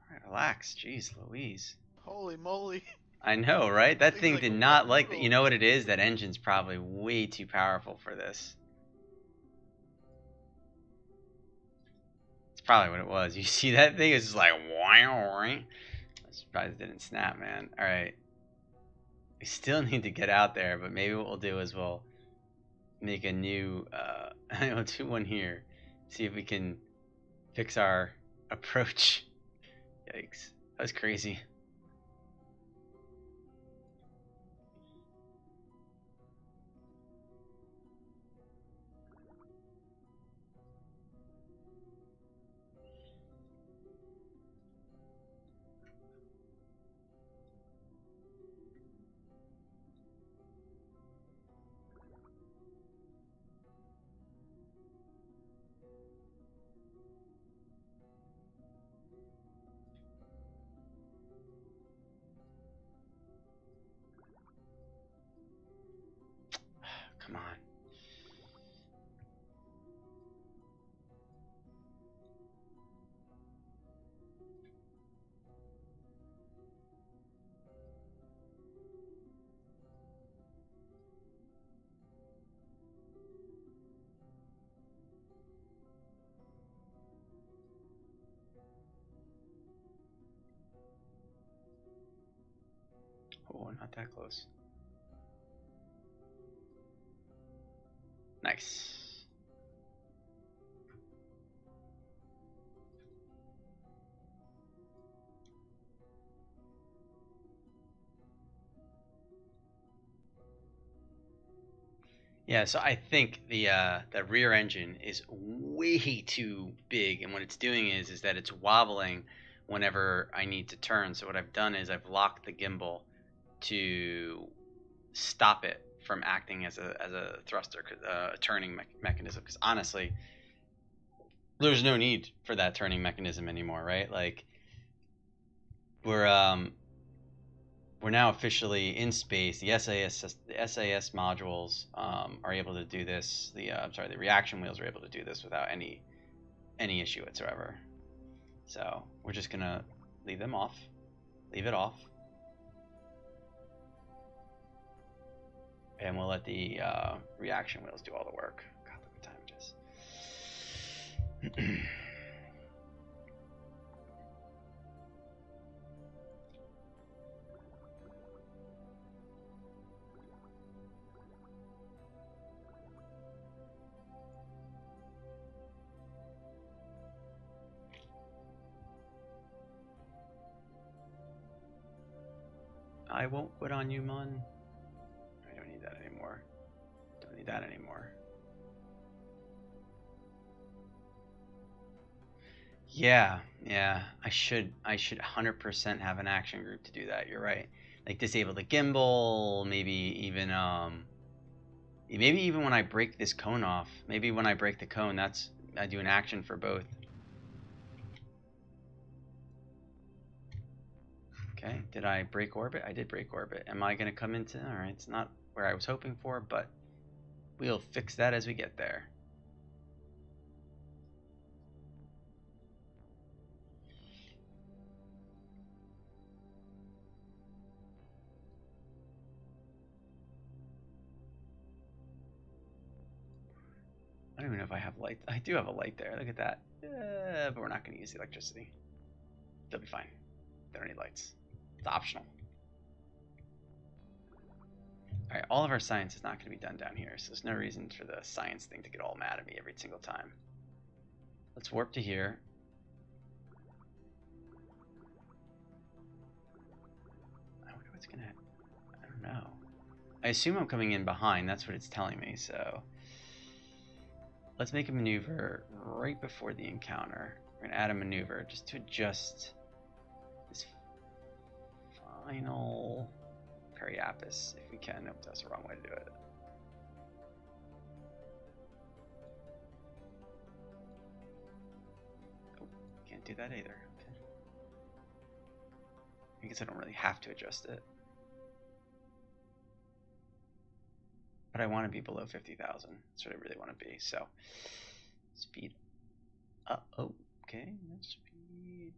Alright, relax. Jeez Louise. Holy moly. I know, right? That Thing's thing like did a not wet like that. noodle. You know what it is? That engine's probably way too powerful for this. It's probably what it was. You see that thing? It's just like, wow. I'm surprised it didn't snap, man. Alright. We still need to get out there, but maybe what we'll do is we'll make a new, we'll do one here. See if we can fix our approach. Yikes. That was crazy. Come on. Oh, not that close. Nice. Yeah, so I think the rear engine is way too big, and what it's doing is that it's wobbling whenever I need to turn. So what I've done is I've locked the gimbal to stop it from acting as a thruster, a turning mechanism. Because honestly, there's no need for that turning mechanism anymore, right? Like we're we're now officially in space. The SAS modules are able to do this. The reaction wheels are able to do this without any issue whatsoever. So we're just gonna leave them off, leave it off, and we'll let the reaction wheels do all the work. God, look what time it is. I won't quit on you, Mun. I don't need that anymore. Don't need that anymore. Yeah, yeah. I should 100% have an action group to do that. You're right. Like disable the gimbal, maybe even when I break this cone off. Maybe when I break the cone, I do an action for both. Okay, did I break orbit? I did break orbit. Am I going to come into... Alright, it's not where I was hoping for, but we'll fix that as we get there. don't even know if I have light. I do have a light there. Look at that. But we're not going to use the electricity. They'll be fine. They don't need lights. It's optional. Alright, all of our science is not going to be done down here, so there's no reason for the science thing to get all mad at me every single time. Let's warp to here. I wonder what's going to... I don't know. I assume I'm coming in behind. That's what it's telling me, so... Let's make a maneuver right before the encounter. We're going to add a maneuver just to adjust this final periapis, if we can. Nope, that's the wrong way to do it. Oh, can't do that either. Okay. I guess I don't really have to adjust it. But I want to be below 50,000. That's what I really want to be. So, speed up. Oh, okay. Speed.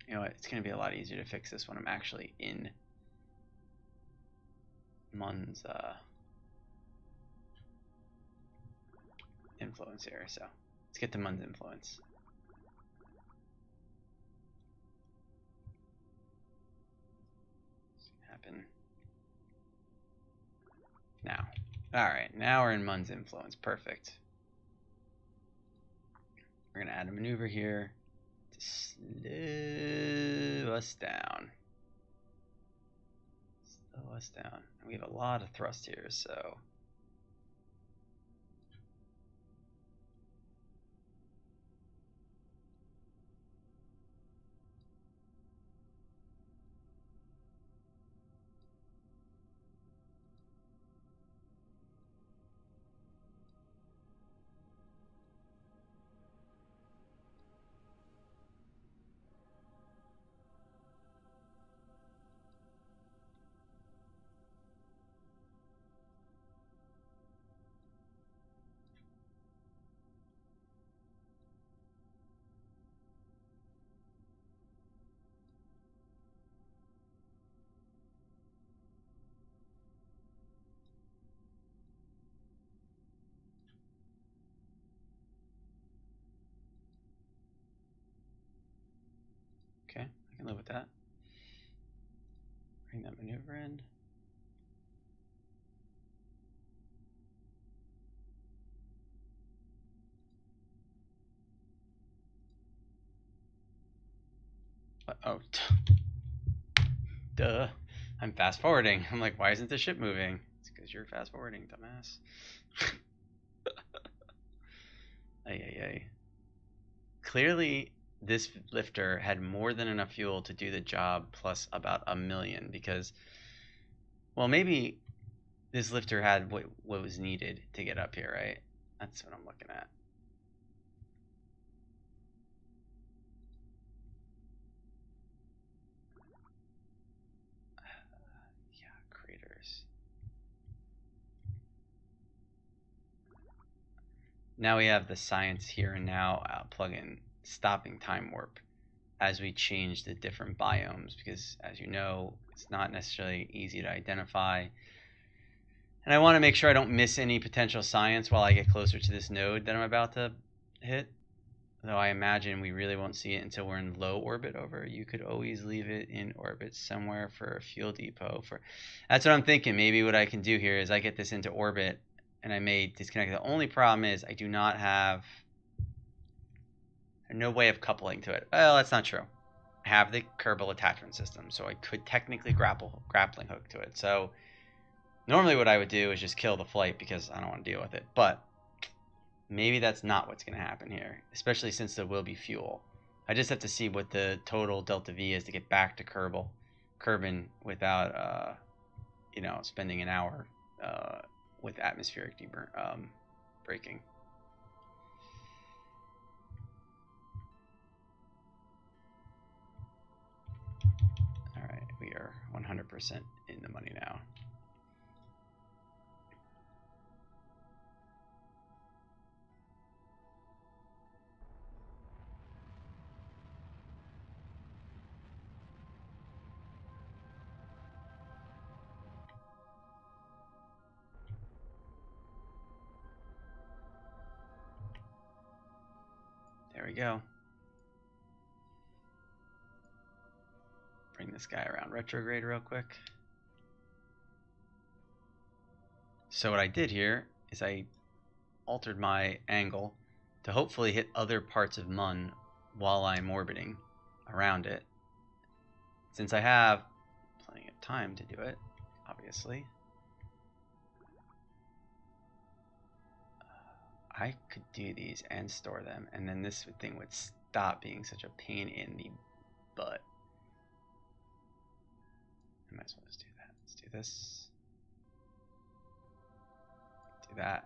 You know what? It's going to be a lot easier to fix this when I'm actually in Mun's influence here. So let's get to Mun's influence. Happen now. All right, now we're in Mun's influence. Perfect. We're going to add a maneuver here to slow us down. Slow us down. We have a lot of thrust here, so... Okay, I can live with that. Bring that maneuver in. Oh, duh. I'm fast forwarding. I'm like, why isn't the ship moving? It's because you're fast forwarding, dumbass. Ay, ay, ay. Clearly, this lifter had more than enough fuel to do the job plus about 1 million because, well, maybe this lifter had what was needed to get up here, right? That's what I'm looking at. Yeah, craters. Now we have the science here and now plugin stopping time warp as we change the different biomes because, as you know, it's not necessarily easy to identify. And I want to make sure I don't miss any potential science while I get closer to this node that I'm about to hit. Though I imagine we really won't see it until we're in low orbit over. You could always leave it in orbit somewhere for a fuel depot. That's what I'm thinking. Maybe what I can do here is I get this into orbit and I may disconnect. The only problem is I do not have no way of coupling to it. Well, that's not true. I have the Kerbal attachment system, so I could technically grappling hook to it. So normally what I would do is just kill the flight because I don't want to deal with it. But maybe that's not what's going to happen here, especially since there will be fuel. I just have to see what the total delta V is to get back to Kerbin without, spending an hour with atmospheric braking. 100% in the money now. There we go. Bring this guy around retrograde real quick. So what I did here is I altered my angle to hopefully hit other parts of Mun while I'm orbiting around it. Since I have plenty of time to do it, obviously. I could do these and store them, and then this thing would stop being such a pain in the butt. I might as well just do that. Let's do this. Do that.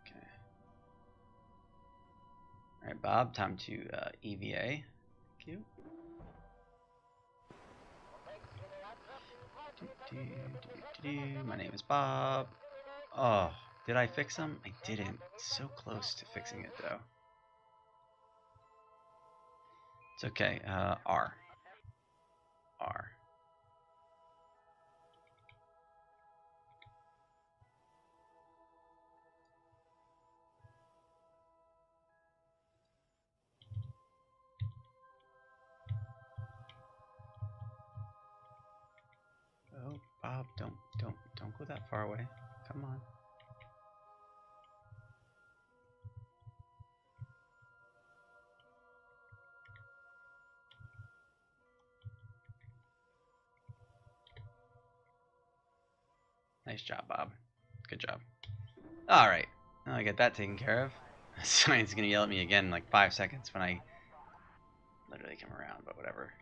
Okay. All right, Bob, time to EVA. Thank you. My name is Bob. Oh, did I fix them? I didn't. So close to fixing it, though. It's okay. R. R. Oh, Bob, don't go that far away. Come on. Nice job, Bob. Good job. All right, now I get that taken care of. Science is gonna yell at me again in like 5 seconds when I literally come around, but whatever.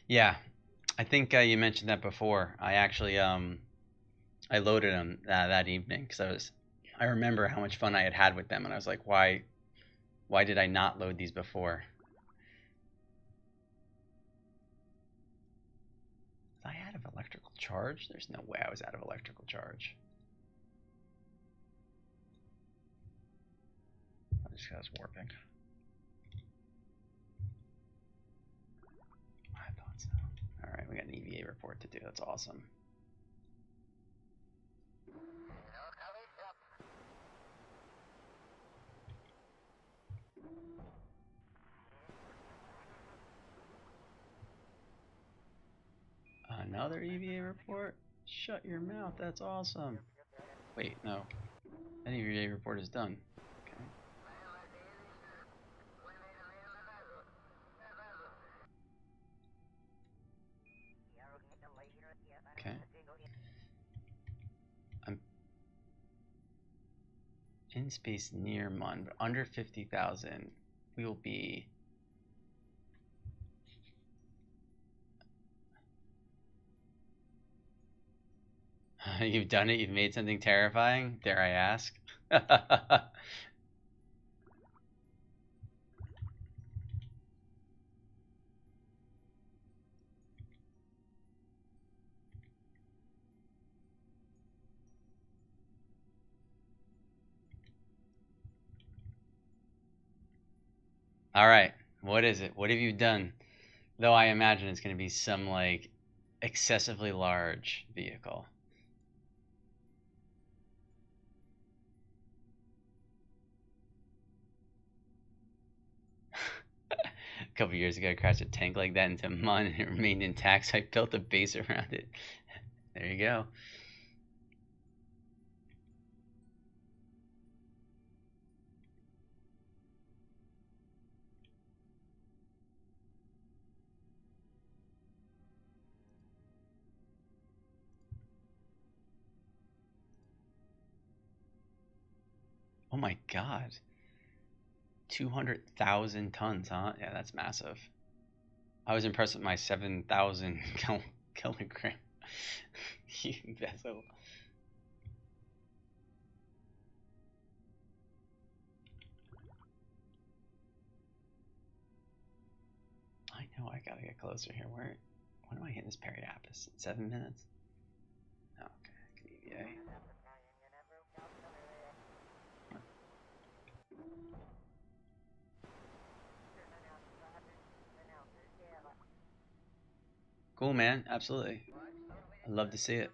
Yeah, I think you mentioned that before. I actually I loaded them that evening because I remember how much fun I had with them, and I was like, why did I not load these before? Was I out of electrical charge? There's no way I was out of electrical charge. I just got us warping. I thought so. All right, we got an EVA report to do. That's awesome. Another EVA report? Shut your mouth. That's awesome. Wait, no. That EVA report is done. Okay. Okay. I'm in space near Mun, but under 50,000. We will be. You've done it. You've made something terrifying. Dare I ask? All right. What is it? What have you done? Though I imagine it's going to be some like excessively large vehicle. A couple years ago, I crashed a tank like that into Mun and it remained intact, so I built a base around it. There you go. Oh my god. 200,000 tons, huh? Yeah, that's massive. I was impressed with my 7,000 kilogram vessel. I know I gotta get closer here. When am I hitting this Periapis? 7 minutes? Okay, I can EVA. Cool, man. Absolutely. I'd love to see it.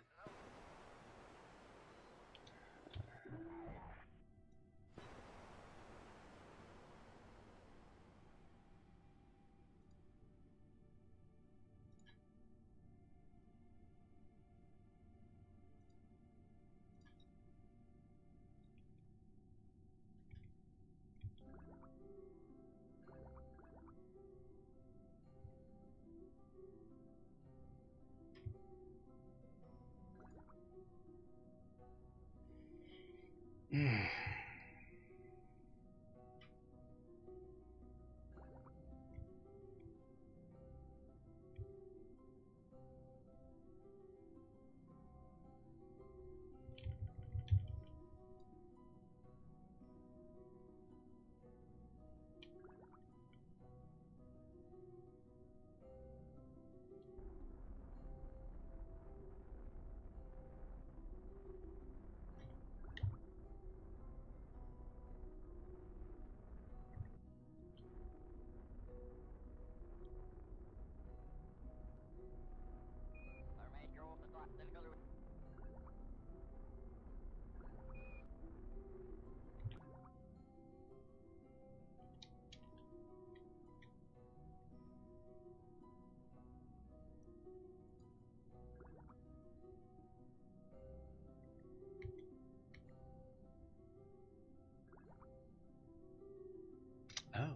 Oh.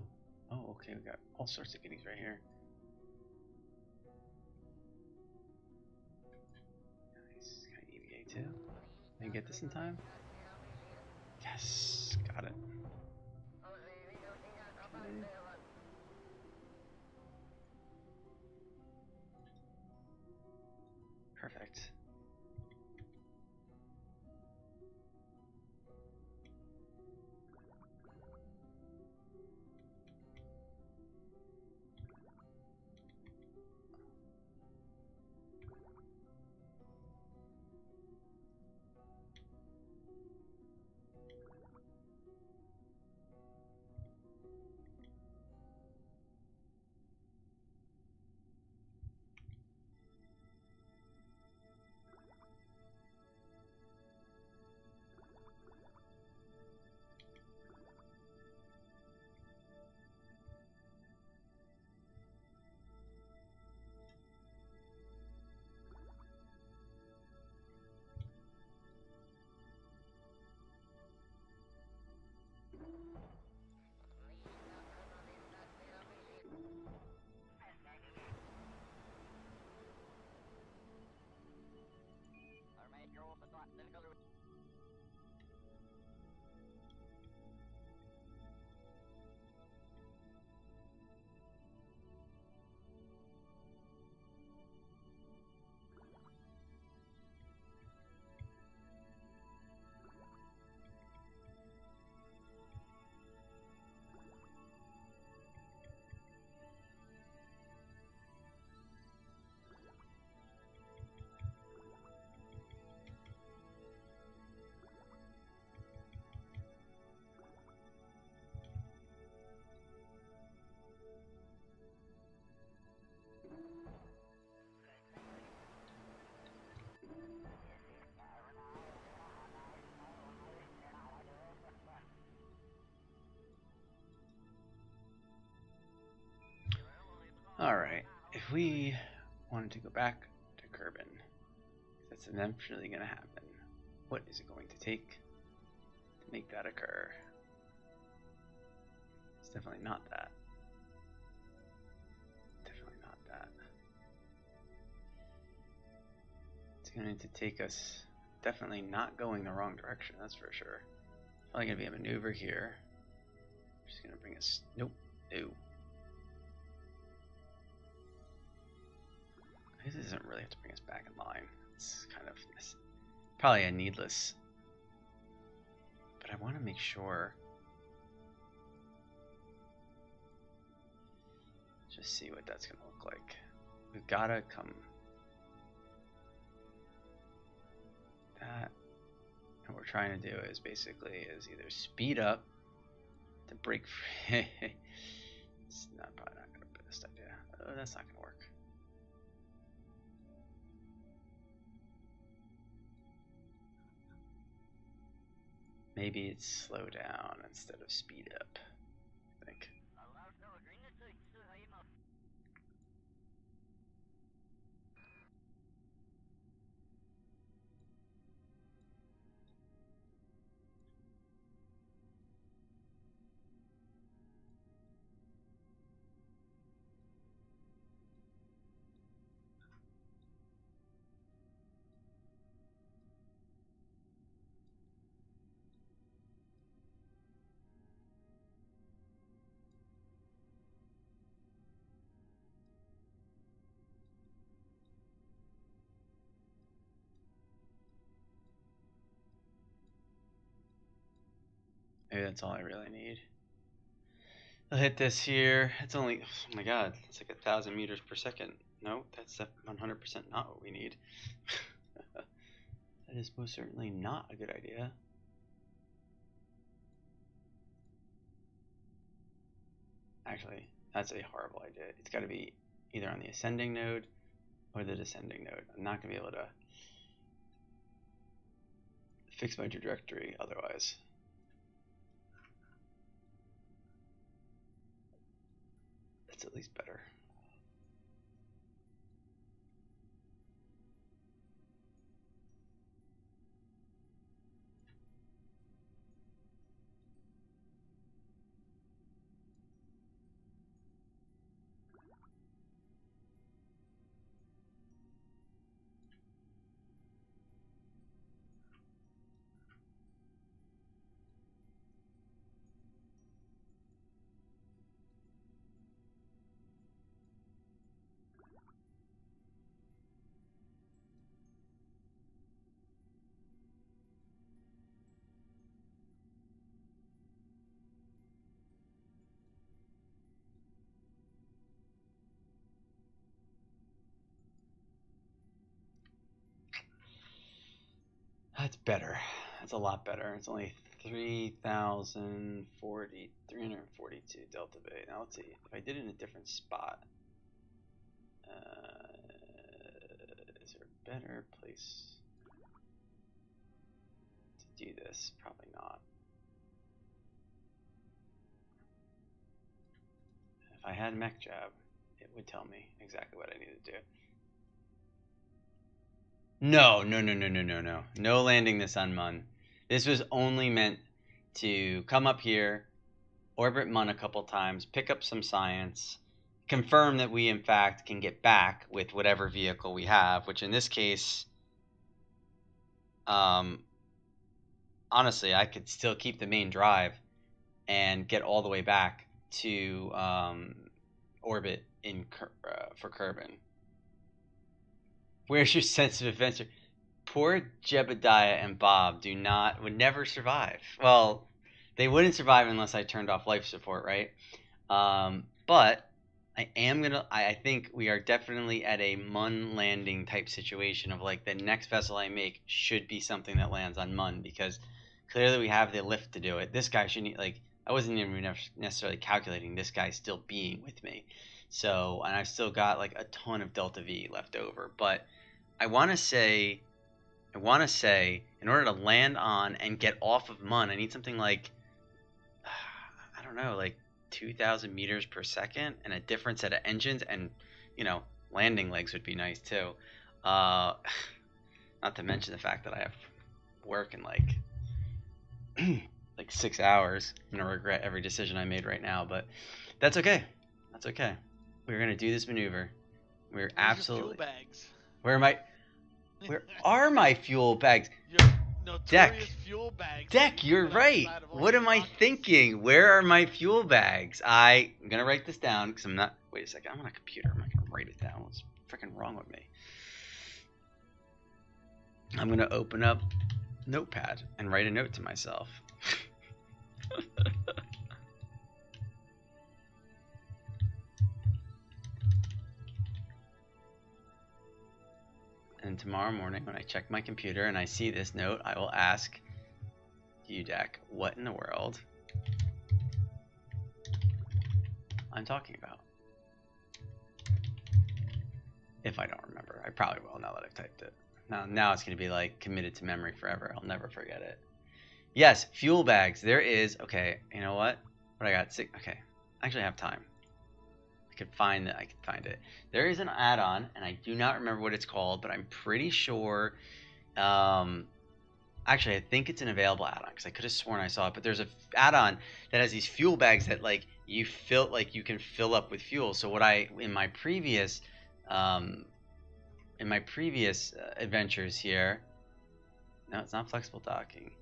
Oh, okay. We got all sorts of goodies right here. Nice. Can I EVA too? Can I get this in time? Yes. Got it. Okay. Perfect. Alright. If we wanted to go back to Kerbin, that's eventually going to happen. What is it going to take to make that occur? It's definitely not that. Definitely not that. It's going to take us definitely not going the wrong direction, that's for sure. Probably gonna be a maneuver here. Just gonna bring us. Nope. Ew. This doesn't really have to bring us back in line. It's kind of probably a needless. But I want to make sure. Just see what that's gonna look like. We've gotta come. That. And what we're trying to do is basically either speed up to break free. It's probably not gonna be the best idea. That's not gonna work. Maybe it's slow down instead of speed up, I think. Maybe that's all I really need. I'll hit this here. It's only, oh my god, it's like 1,000 meters per second. No, that's 100% not what we need. That is most certainly not a good idea. Actually, that's a horrible idea. It's got to be either on the ascending node or the descending node. I'm not going to be able to fix my trajectory otherwise. That's at least better. That's better. That's a lot better. It's only 342 delta V. Now let's see. If I did it in a different spot, is there a better place to do this? Probably not. If I had mech jab, it would tell me exactly what I need to do. No. No landing this on Mun. This was only meant to come up here, orbit Mun a couple times, pick up some science, confirm that we in fact can get back with whatever vehicle we have, which in this case, honestly, I could still keep the main drive and get all the way back to orbit for Kerbal. Where's your sense of adventure? Poor Jebediah and Bob would never survive. Well, they wouldn't survive unless I turned off life support, right? But I think we are definitely at a Mun landing type situation of like the next vessel I make should be something that lands on Mun, because clearly we have the lift to do it. This guy shouldn't, like, I wasn't even necessarily calculating this guy still being with me. So, and I've still got like a ton of Delta V left over, but I want to say, in order to land on and get off of Mun, I need something like, I don't know, like 2,000 meters per second and a different set of engines, and, you know, landing legs would be nice too. Not to mention the fact that I have work in like 6 hours. I'm gonna regret every decision I made right now, but that's okay. That's okay. We're gonna do this maneuver. We're absolutely. Fuel bags. Where are my fuel bags? notorious fuel bags. that Deck, you you're put on the right. side of all What your am I rockets. thinking? Where are my fuel bags? I'm gonna write this down because I'm not. Wait a second. I'm on a computer. I'm not gonna write it down. What's freaking wrong with me? I'm gonna open up Notepad and write a note to myself. And tomorrow morning, when I check my computer and I see this note, I will ask you, Deck, what in the world I'm talking about. If I don't remember, I probably will now that I've typed it. Now it's going to be like committed to memory forever. I'll never forget it. Yes, fuel bags. There is. Okay, you know what? What I got? Six. Okay, I actually have time. I could find it. There is an add-on, and I do not remember what it's called, but I'm pretty sure. Actually, I think it's an available add-on because I could have sworn I saw it. But there's a add-on that has these fuel bags that like you can fill up with fuel. So what I in my previous adventures here. No, it's not flexible docking.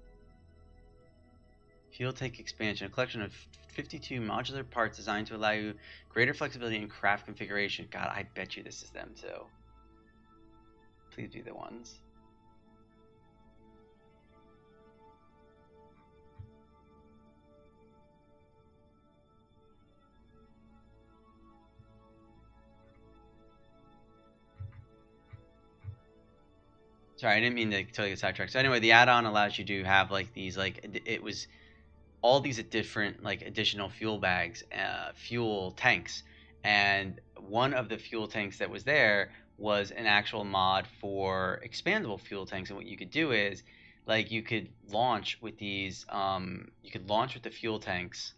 Fuel tank expansion, a collection of 52 modular parts designed to allow you greater flexibility in craft configuration. God, I bet you this is them too. Please be the ones. Sorry, I didn't mean to totally get sidetracked. So anyway, the add-on allows you to have like these it was all these different like additional fuel bags, fuel tanks, and one of the fuel tanks that was there was an actual mod for expandable fuel tanks. And what you could do is like you could launch with these you could launch with the fuel tanks,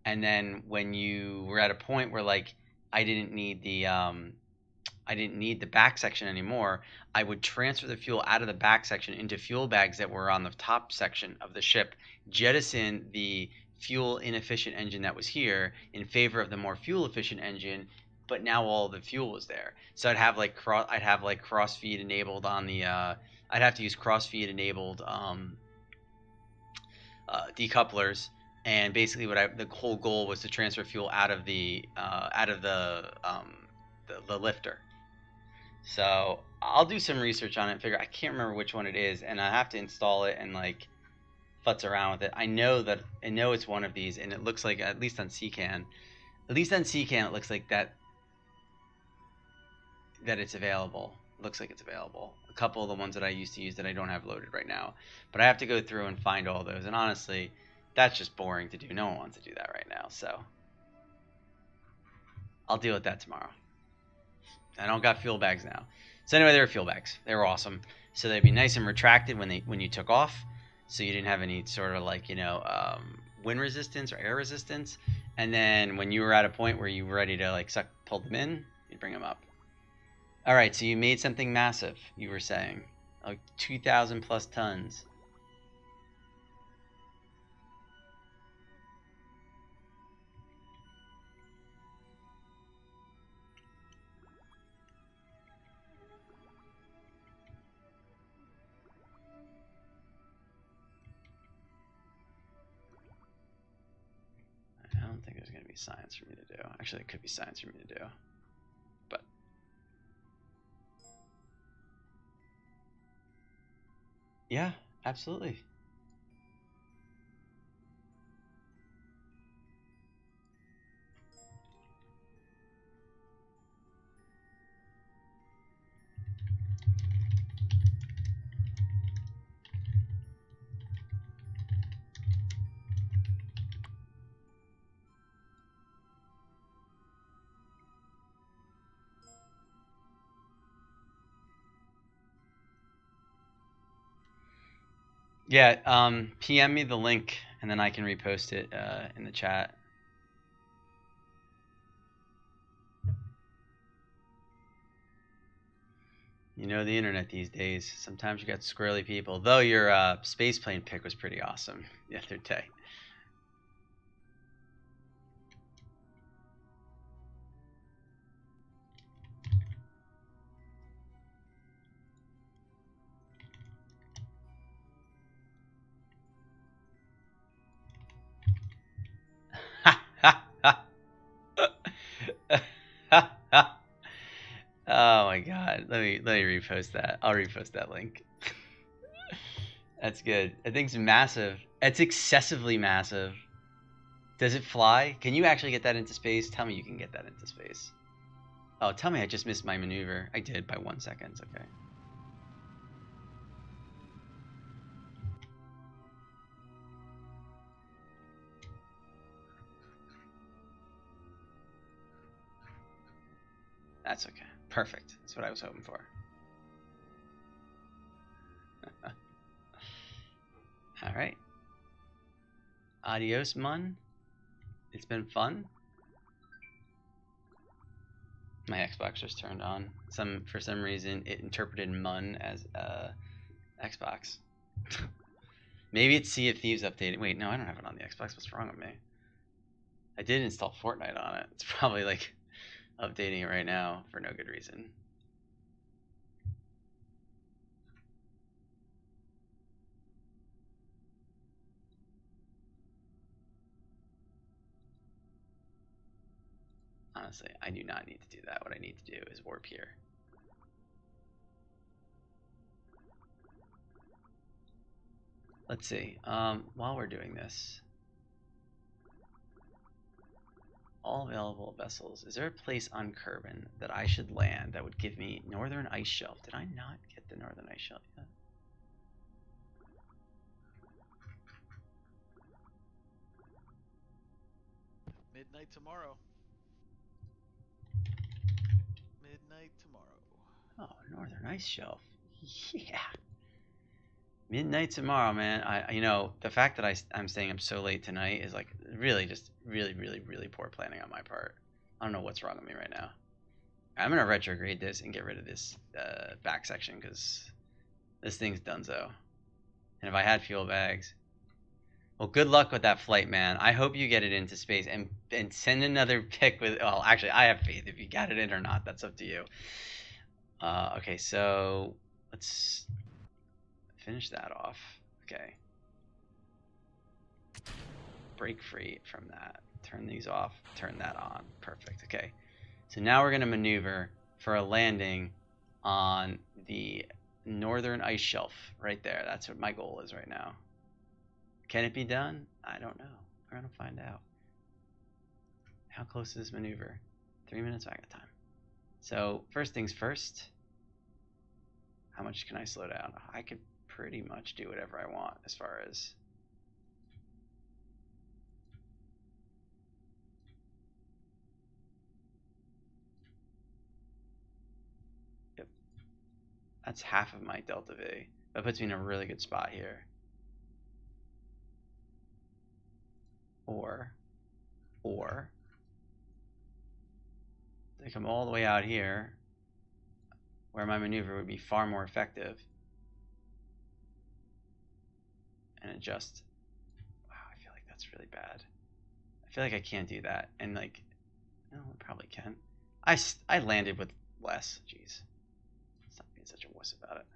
and then when you were at a point where like I didn't need the back section anymore, I would transfer the fuel out of the back section into fuel bags that were on the top section of the ship, jettison the fuel inefficient engine that was here in favor of the more fuel efficient engine, but now all the fuel was there. So I'd have like cross feed enabled on the I'd have to use cross feed enabled decouplers, and basically the whole goal was to transfer fuel out of the lifter. So I'll do some research on it and figure. I can't remember which one it is, and I have to install it and like futz around with it. I know it's one of these, and it looks like at least on CCAN, it looks like that it's available. It looks like it's available. A couple of the ones that I used to use that I don't have loaded right now, but I have to go through and find all those. And honestly, that's just boring to do. No one wants to do that right now, so I'll deal with that tomorrow. I don't got fuel bags now. So anyway, they were fuel bags. They were awesome. So they'd be nice and retracted when you took off, so you didn't have any sort of like wind resistance or air resistance. And then when you were at a point where you were ready to like pull them in, you'd bring them up. All right, so you made something massive. You were saying like 2,000 plus tons. I don't think there's going to be science for me to do. Actually, it could be science for me to do. But yeah, absolutely. Yeah, PM me the link, and then I can repost it in the chat. You know the internet these days. Sometimes you got squirrely people. Though your space plane pick was pretty awesome the other day. me repost that. I'll repost that link. That's good. That thing's massive. It's excessively massive. Does it fly? Can you actually get that into space? Tell me you can get that into space. Oh, tell me I just missed my maneuver. I did by 1 second. Okay. That's okay. Perfect. That's what I was hoping for. All right. Adios, Mun. It's been fun. My Xbox just turned on. For some reason it interpreted Mun as Xbox. Maybe it's Sea of Thieves updating. Wait, no, I don't have it on the Xbox. What's wrong with me? I did install Fortnite on it. It's probably like updating it right now for no good reason. Honestly, I do not need to do that. What I need to do is warp here. Let's see. While we're doing this, all available vessels. Is there a place on Kerbin that I should land that would give me Northern Ice Shelf? Did I not get the Northern Ice Shelf yet? Midnight tomorrow. Midnight tomorrow. Oh, Northern Ice Shelf. Yeah. Midnight tomorrow, man. You know, the fact that I'm staying up so late tonight is like really just really poor planning on my part. I don't know what's wrong with me right now. I'm gonna retrograde this and get rid of this back section because this thing's donezo. And if I had fuel bags, well, good luck with that flight, man. I hope you get it into space and send another pic with. Well, actually, I have faith. If you got it in or not, that's up to you. Okay, so let's finish that off. Okay. Break free from that. Turn these off. Turn that on. Perfect. Okay. So now we're going to maneuver for a landing on the northern ice shelf right there. That's what my goal is right now. Can it be done? I don't know. We're going to find out. How close is this maneuver? 3 minutes? I got time. So first things first. How much can I slow down? I could pretty much do whatever I want as far as... Yep. That's half of my delta V. That puts me in a really good spot here. Or they come all the way out here where my maneuver would be far more effective and adjust. Wow, I feel like that's really bad. I feel like I can't do that. And like, no, I probably can. I landed with less. Jeez. Stop being such a wuss about it.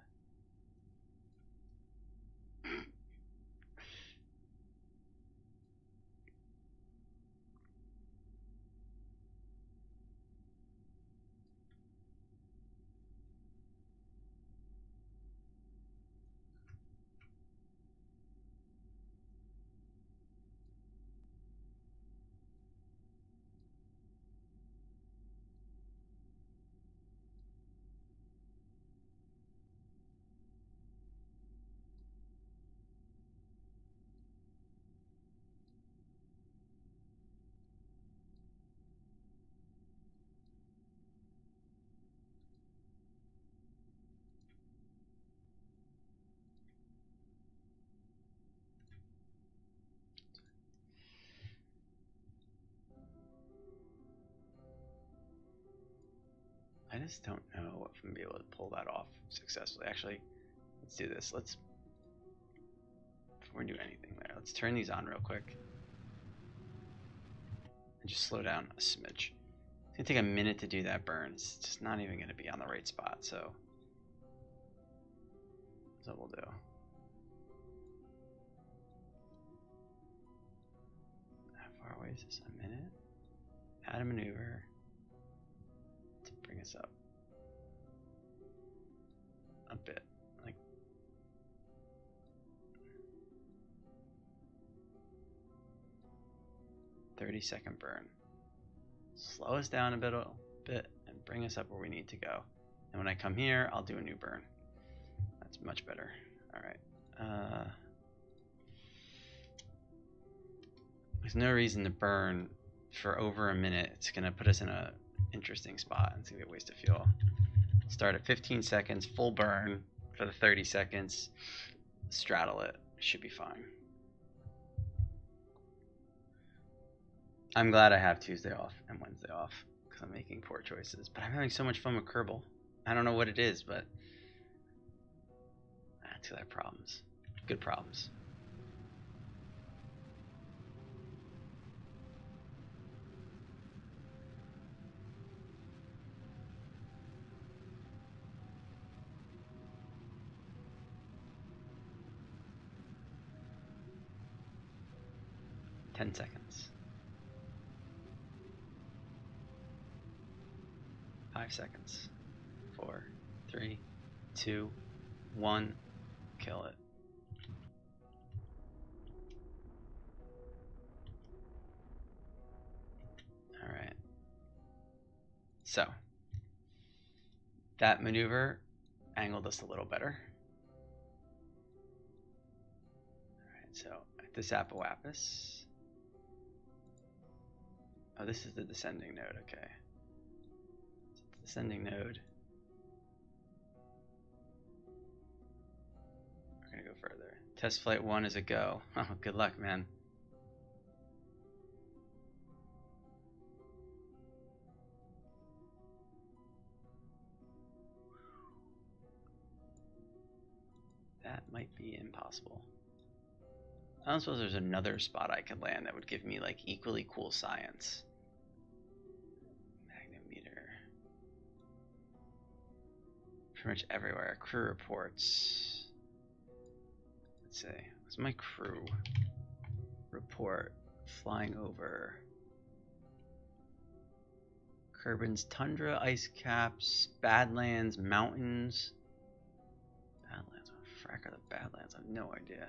I just don't know if I'm gonna be able to pull that off successfully. Actually, let's do this. Before we do anything there, let's turn these on real quick. And just slow down a smidge. It's gonna take a minute to do that burn. It's just not even gonna be on the right spot, so that's what we'll do. How far away is this? A minute? Add a maneuver to bring us up. a bit. Like 30-second burn. Slow us down a bit and bring us up where we need to go. And when I come here, I'll do a new burn. That's much better. All right. There's no reason to burn for over a minute. It's gonna put us in a interesting spot. It's gonna be a waste of fuel. Start at 15 seconds, full burn for the 30 seconds. Straddle it. Should be fine. I'm glad I have Tuesday off and Wednesday off because I'm making poor choices. But I'm having so much fun with Kerbal. I don't know what it is, but that's because I have problems. Good problems. Ten seconds. 5 seconds. 4, 3, 2, 1. Kill it. All right. So that maneuver angled us a little better. All right. So at this Apoapis. Oh, this is the descending node. Okay. Descending node. We're gonna go further. Test flight 1 is a go. Oh, good luck, man. That might be impossible. I don't suppose there's another spot I could land that would give me like equally cool science. Magnometer. Pretty much everywhere. Crew reports. Let's see. What's my crew report? Flying over. Kerbin's tundra, ice caps, badlands, mountains. Badlands. What the frack are the badlands? I have no idea.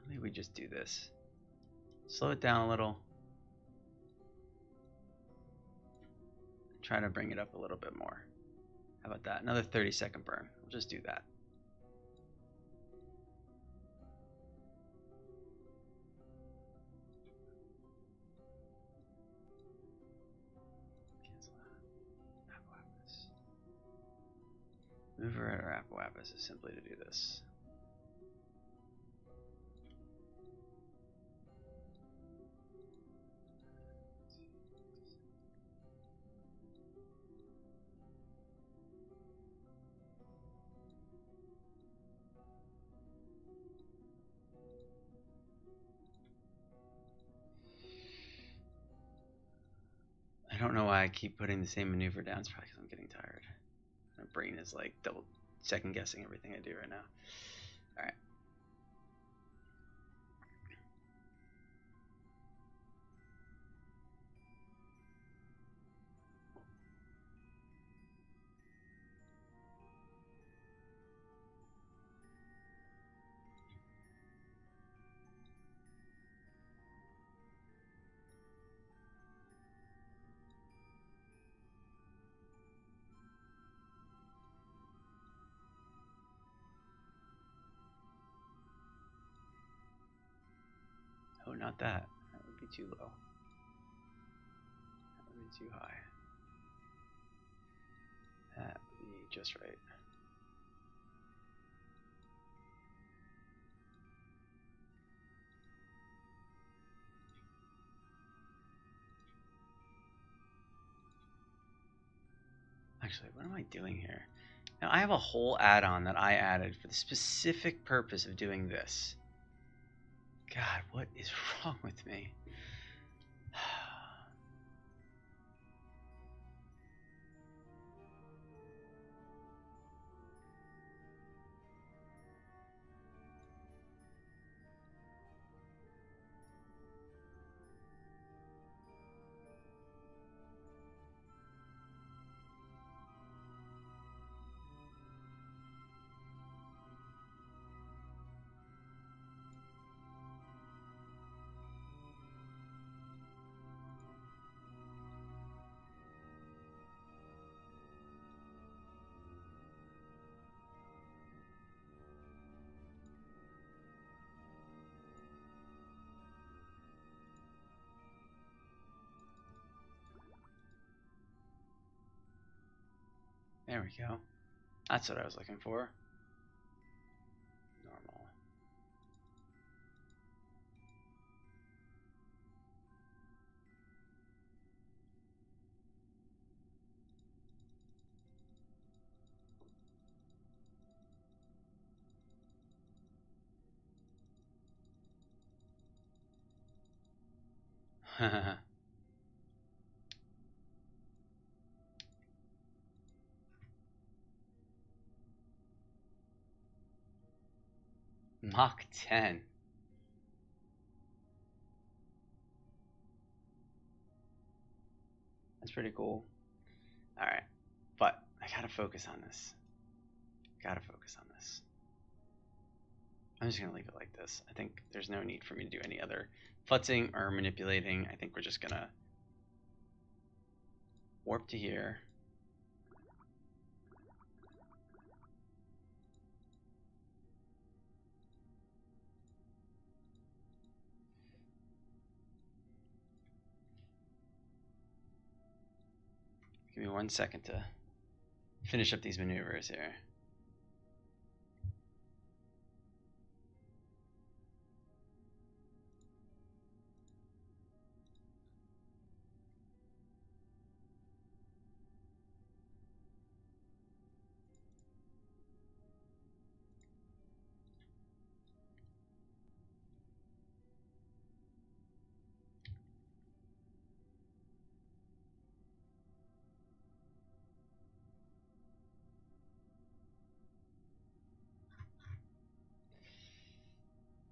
Maybe we just do this. Slow it down a little. Try to bring it up a little bit more. How about that? Another 30-second burn. We'll just do that. Cancel that. Apoapis. Move around our Apoapis is simply to do this. I don't know why I keep putting the same maneuver down. It's probably because I'm getting tired. My brain is like double second guessing everything I do right now. All right. Oh, not that. That would be too low. That would be too high. That would be just right. Actually, what am I doing here? Now, I have a whole add-on that I added for the specific purpose of doing this. God, what is wrong with me? There we go. That's what I was looking for. Normal. Mach 10. That's pretty cool. Alright. But I gotta focus on this. Gotta focus on this. I'm just gonna leave it like this. I think there's no need for me to do any other futzing or manipulating. I think we're just gonna warp to here. Give me 1 second to finish up these maneuvers here.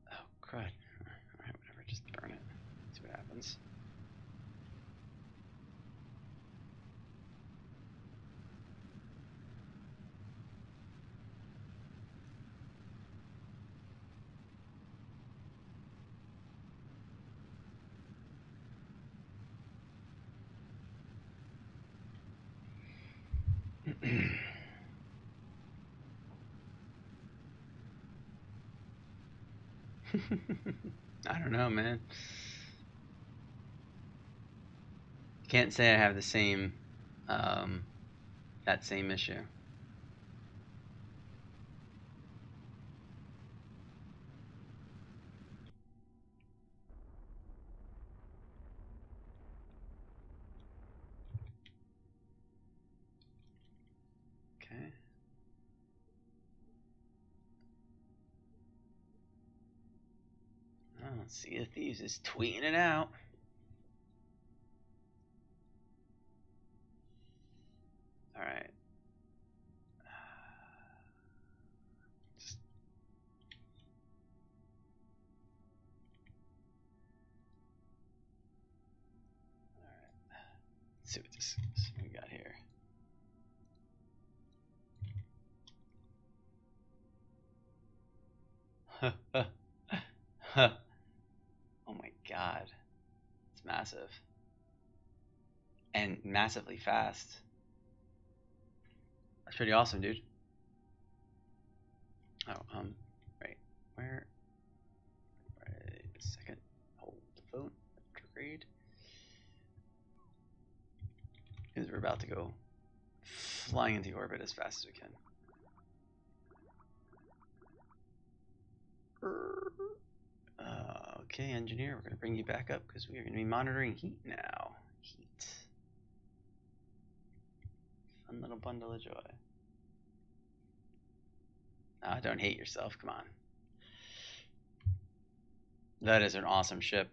Oh, crud. Alright, whatever, just burn it. See what happens. I don't know, man. Can't say I have the same, that same issue. Okay. Oh, Sea of Thieves is tweeting it out. Alright. Just... Alright. Let's see what this we got here. Oh my god. It's massive. And massively fast. That's pretty awesome, dude. Oh, right. Wait a second. Hold the phone. Retrograde. Because we're about to go flying into orbit as fast as we can. Okay, engineer, we're going to bring you back up because we are going to be monitoring heat now. Heat. Fun little bundle of joy. Don't hate yourself, come on. That is an awesome ship.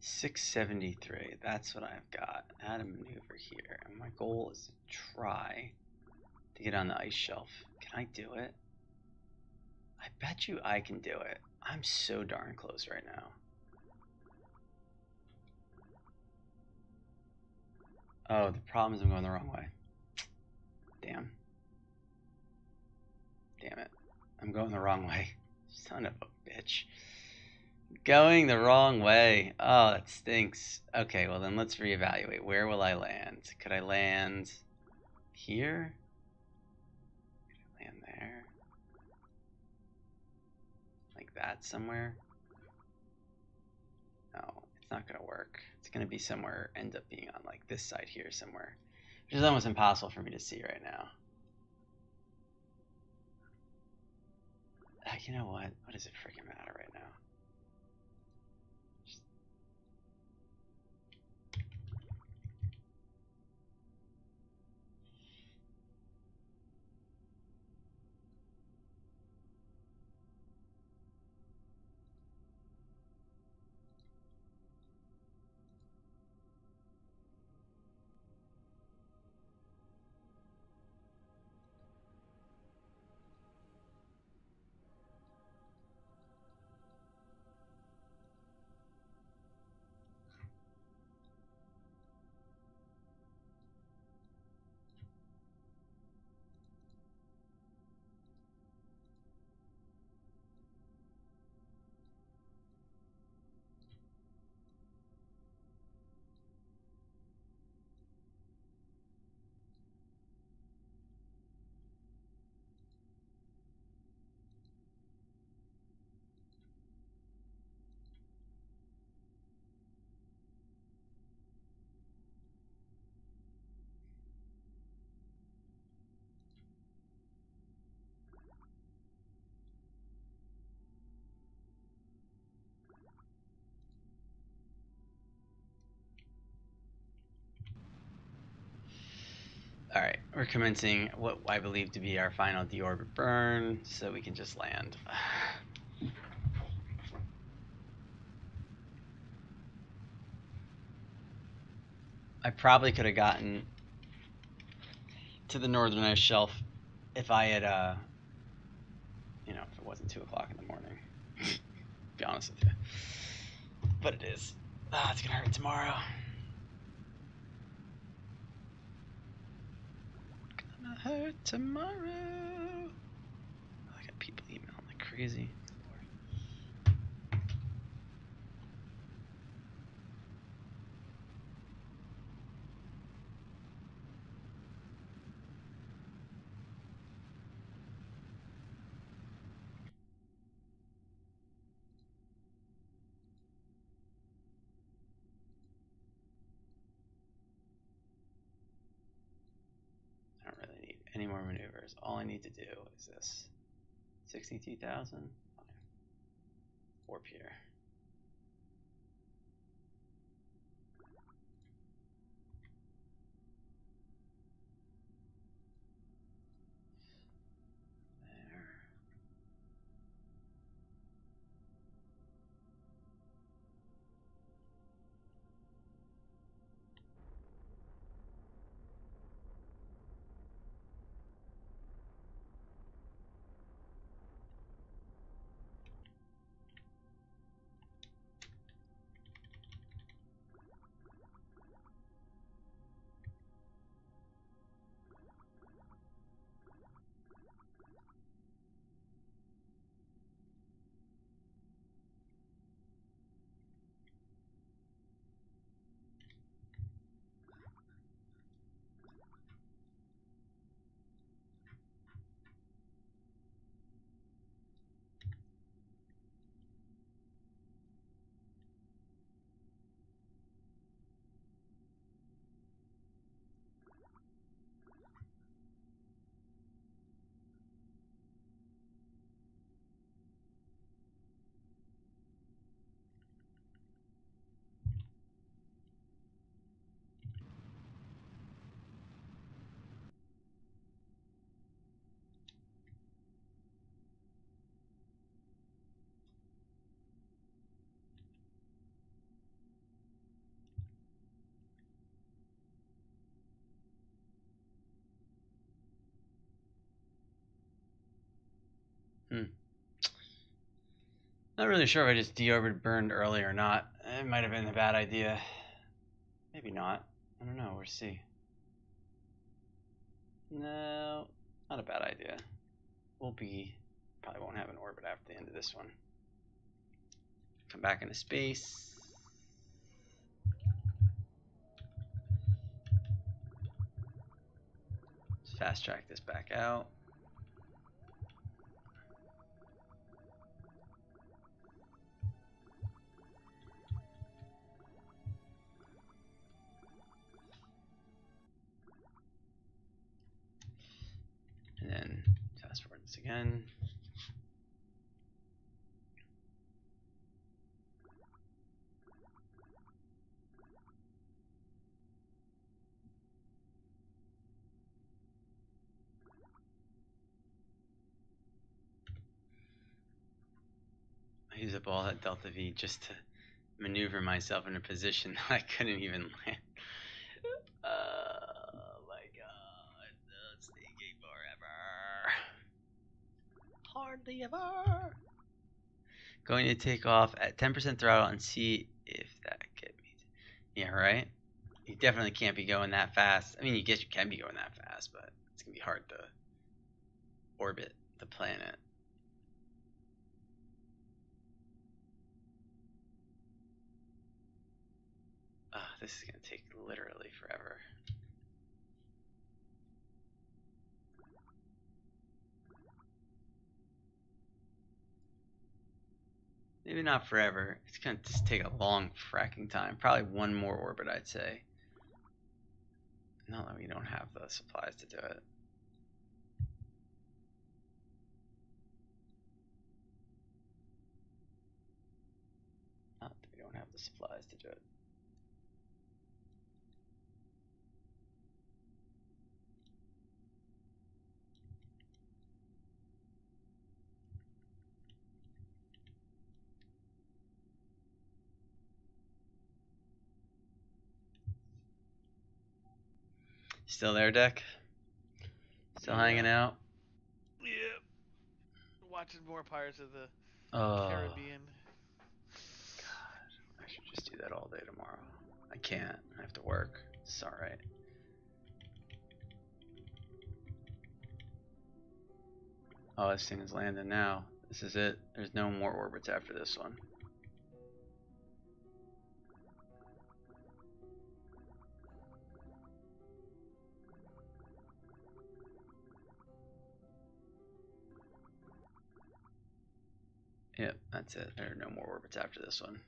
$673. That's what I've got. Add a maneuver here. And my goal is to try to get on the ice shelf. Can I do it? I bet you I can do it. I'm so darn close right now. Oh, the problem is I'm going the wrong way. Damn. Damn it. I'm going the wrong way. Son of a bitch. Going the wrong way. Oh, that stinks. Okay, well then let's reevaluate. Where will I land? Could I land here? Land there? Like that somewhere? No, it's not gonna work. It's gonna be somewhere, end up being on like this side here somewhere. Which is almost impossible for me to see right now. You know what? What does it freaking matter right now? Alright, we're commencing what I believe to be our final deorbit burn, so we can just land. I probably could have gotten to the northern ice shelf if I had, you know, if it wasn't 2 o'clock in the morning. Be honest with you. But it is. It's gonna hurt tomorrow. Gonna hurt tomorrow. I got people emailing like crazy. I don't really need any more maneuvers. All I need to do is this. 62,000? Warp here. There. Not really sure if I just deorbited burned early or not. It might have been a bad idea. Maybe not. I don't know. We'll see. No, not a bad idea. We'll be... Probably won't have an orbit after the end of this one. come back into space. Let's fast track this back out. And then fast forward this again. I use up all that delta V just to maneuver myself in a position I couldn't even land. Oh my god, that's taking forever. Hardly ever. Going to take off at 10% throttle and see if that gets me. Yeah, right? You definitely can't be going that fast. I mean, you guess you can be going that fast, but it's going to be hard to orbit the planet. This is going to take literally forever. Maybe not forever. It's going to just take a long fracking time. Probably one more orbit, I'd say. Not that we don't have the supplies to do it. Not that we don't have the supplies to do it. Still there, Deck? Still hanging out? Yeah. Watching more Pirates of the Oh, Caribbean. God. I should just do that all day tomorrow. I can't. I have to work. It's alright. Oh, this thing is landing now. This is it. There's no more orbits after this one. Yep, that's it. There are no more orbits after this one.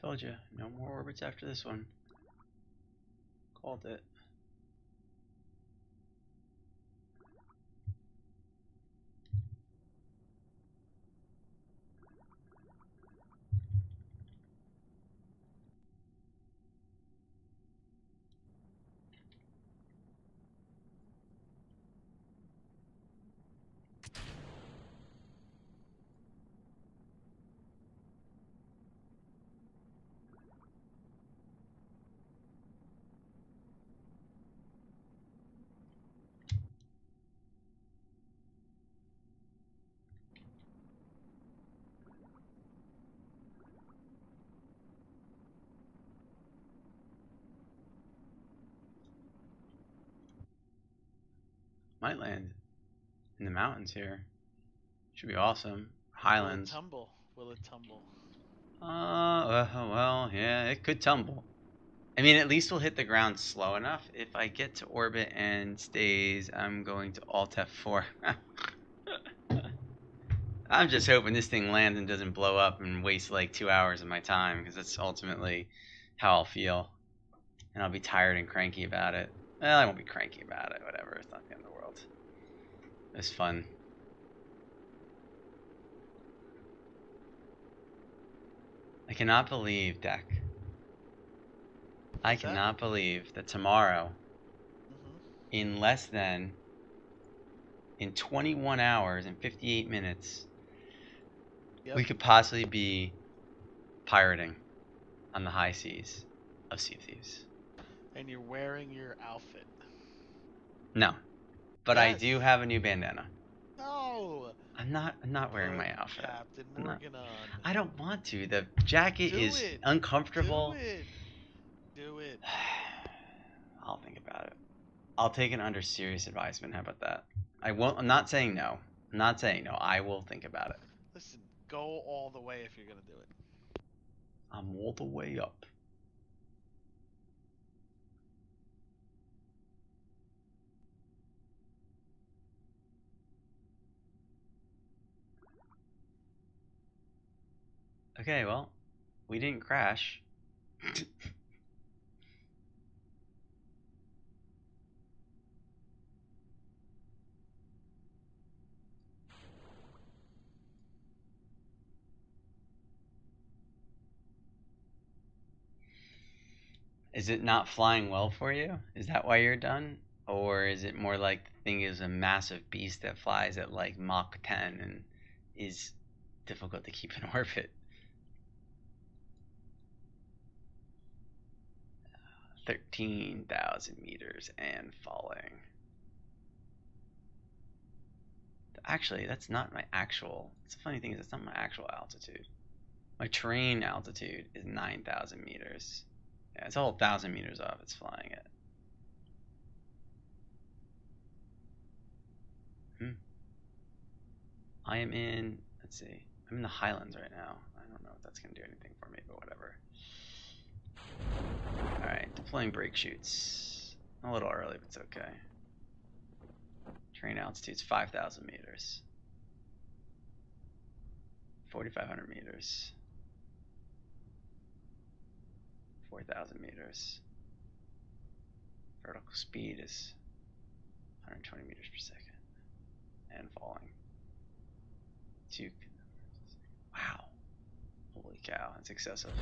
Told you, no more orbits after this one. Called it. Might land in the mountains here. Should be awesome. Highlands. Will it tumble? Will it tumble? Well, yeah, it could tumble. I mean, at least we'll hit the ground slow enough. If I get to orbit and stays, I'm going to Alt F4. I'm just hoping this thing lands and doesn't blow up and waste like 2 hours of my time, because that's ultimately how I'll feel. And I'll be tired and cranky about it. Well, I won't be cranky about it. Whatever. It's not the end of the world. It's fun. I cannot believe, Deck. I What's that? cannot believe that tomorrow, Mm-hmm. in less than, in 21 hours and 58 minutes, Yep. we could possibly be pirating on the high seas of Sea of Thieves. And you're wearing your outfit. No, but I Yes. do have a new bandana. No. I'm not wearing my Put outfit. Captain I'm not. Morgan on. I don't want to. The jacket Do is it. uncomfortable. Do it. Do it. I'll think about it. I'll take it under serious advisement. How about that? I won't. I'm not saying no. I'm not saying no. I will think about it. Listen, go all the way if you're gonna do it. I'm all the way up. Okay, well, we didn't crash. Is it not flying well for you? Is that why you're done? Or is it more like the thing is a massive beast that flies at like Mach 10 and is difficult to keep in orbit? 13,000 meters and falling. Actually, that's not my actual. It's the funny thing is, it's not my actual altitude. My terrain altitude is 9,000 meters. Yeah, it's a whole 1,000 meters off. It's flying it. I am in. Let's see. I'm in the Highlands right now. I don't know if that's gonna do anything for me, but whatever. All right, deploying brake chutes. A little early, but it's okay. Terrain altitude's 5,000 meters. 4,500 meters. 4,000 meters. Vertical speed is 120 meters per second. And falling. Wow. Holy cow, that's excessive.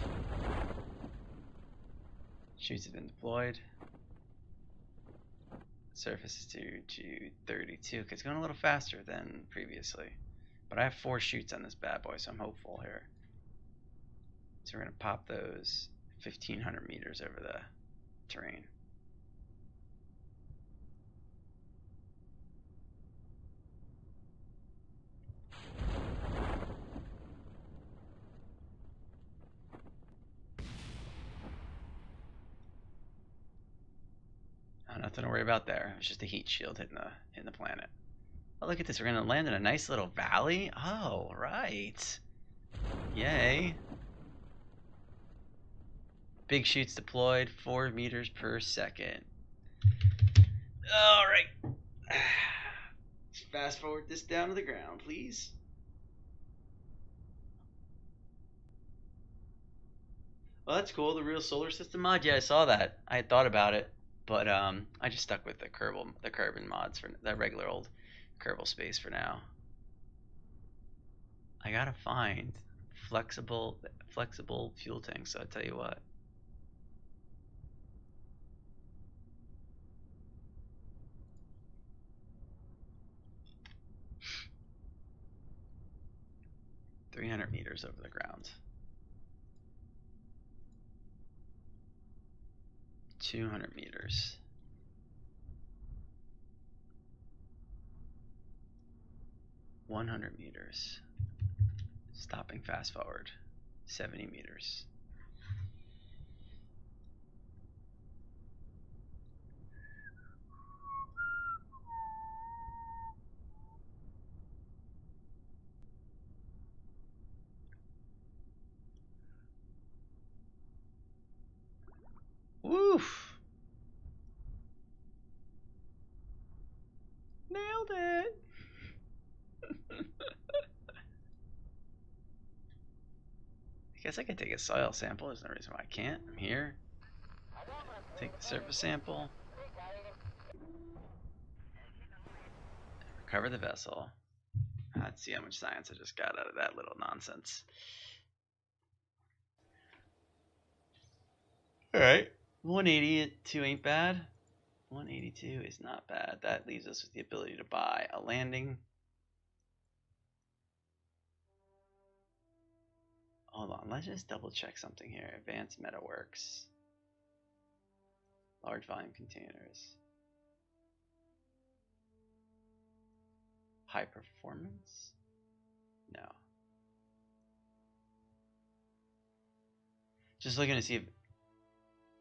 Chutes have been deployed. Surface is to 32. Okay, it's going a little faster than previously. But I have 4 chutes on this bad boy, so I'm hopeful here. So we're going to pop those 1,500 meters over the terrain. Oh, nothing to worry about there. It's just a heat shield hitting the planet. Oh, look at this. We're going to land in a nice little valley. Oh, right. Yay. Big chutes deployed, 4 meters per second. All right. Let's fast forward this down to the ground, please. Well, that's cool. The real solar system mod. Yeah, I saw that. I had thought about it, but I just stuck with the Kerbal mods for that regular old Kerbal space for now. I gotta find flexible fuel tanks. So I tell you what. $300 meters over the ground. 200 meters. 100 meters. Stopping fast forward. 70 meters. Woof. Nailed it. I guess I could take a soil sample. There's no reason why I can't. I'm here. Take the surface sample. Recover the vessel. Let's see how much science I just got out of that little nonsense. Alright. 182 ain't bad. 182 is not bad. That leaves us with the ability to buy a landing. Hold on, let's just double check something here. Advanced Metaworks. Large volume containers. High performance? No. Just looking to see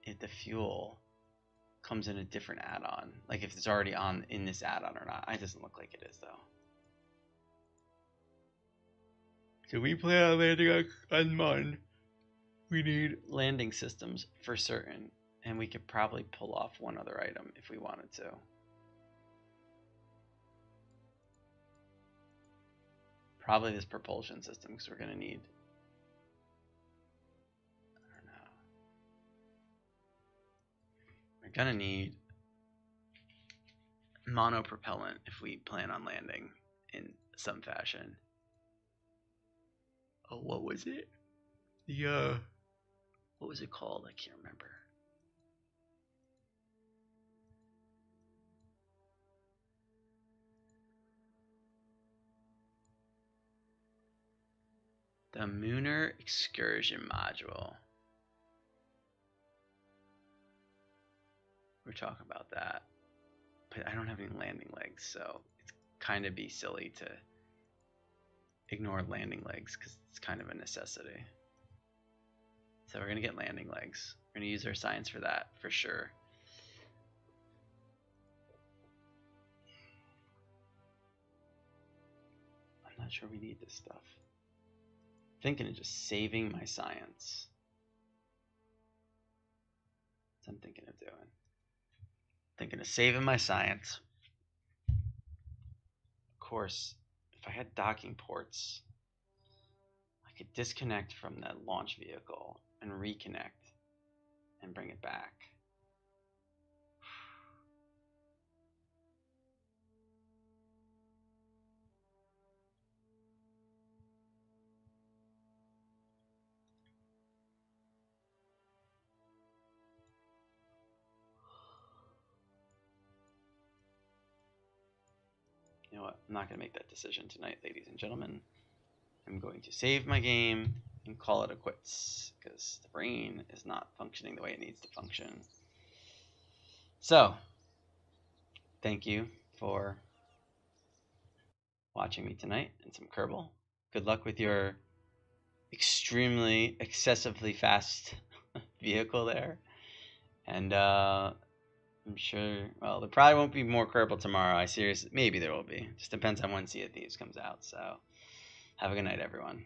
if the fuel comes in a different add-on. Like if it's already on in this add-on or not. It doesn't look like it is though. So we plan on landing on Mun. We need landing systems for certain. And we could probably pull off one other item if we wanted to. Probably this propulsion system because we're going to need... I don't know. We're going to need monopropellant if we plan on landing in some fashion. Oh, what was it? The, what was it called? I can't remember. The Mooner Excursion Module. We're talking about that. But I don't have any landing legs, so it's kind of be silly to ignore landing legs because it's kind of a necessity. So we're going to get landing legs. We're going to use our science for that, for sure. I'm not sure we need this stuff. Thinking of just saving my science. That's what I'm thinking of doing. Thinking of saving my science. Of course, if I had docking ports, I could disconnect from that launch vehicle and reconnect and bring it back. You know what? I'm not going to make that decision tonight, ladies and gentlemen. I'm going to save my game and call it a quits because the brain is not functioning the way it needs to function. So, thank you for watching me tonight and some Kerbal. Good luck with your extremely excessively fast vehicle there. And I'm sure, well, there probably won't be more Kerbal tomorrow. Maybe there will be. Just depends on when Sea of Thieves comes out. So, have a good night, everyone.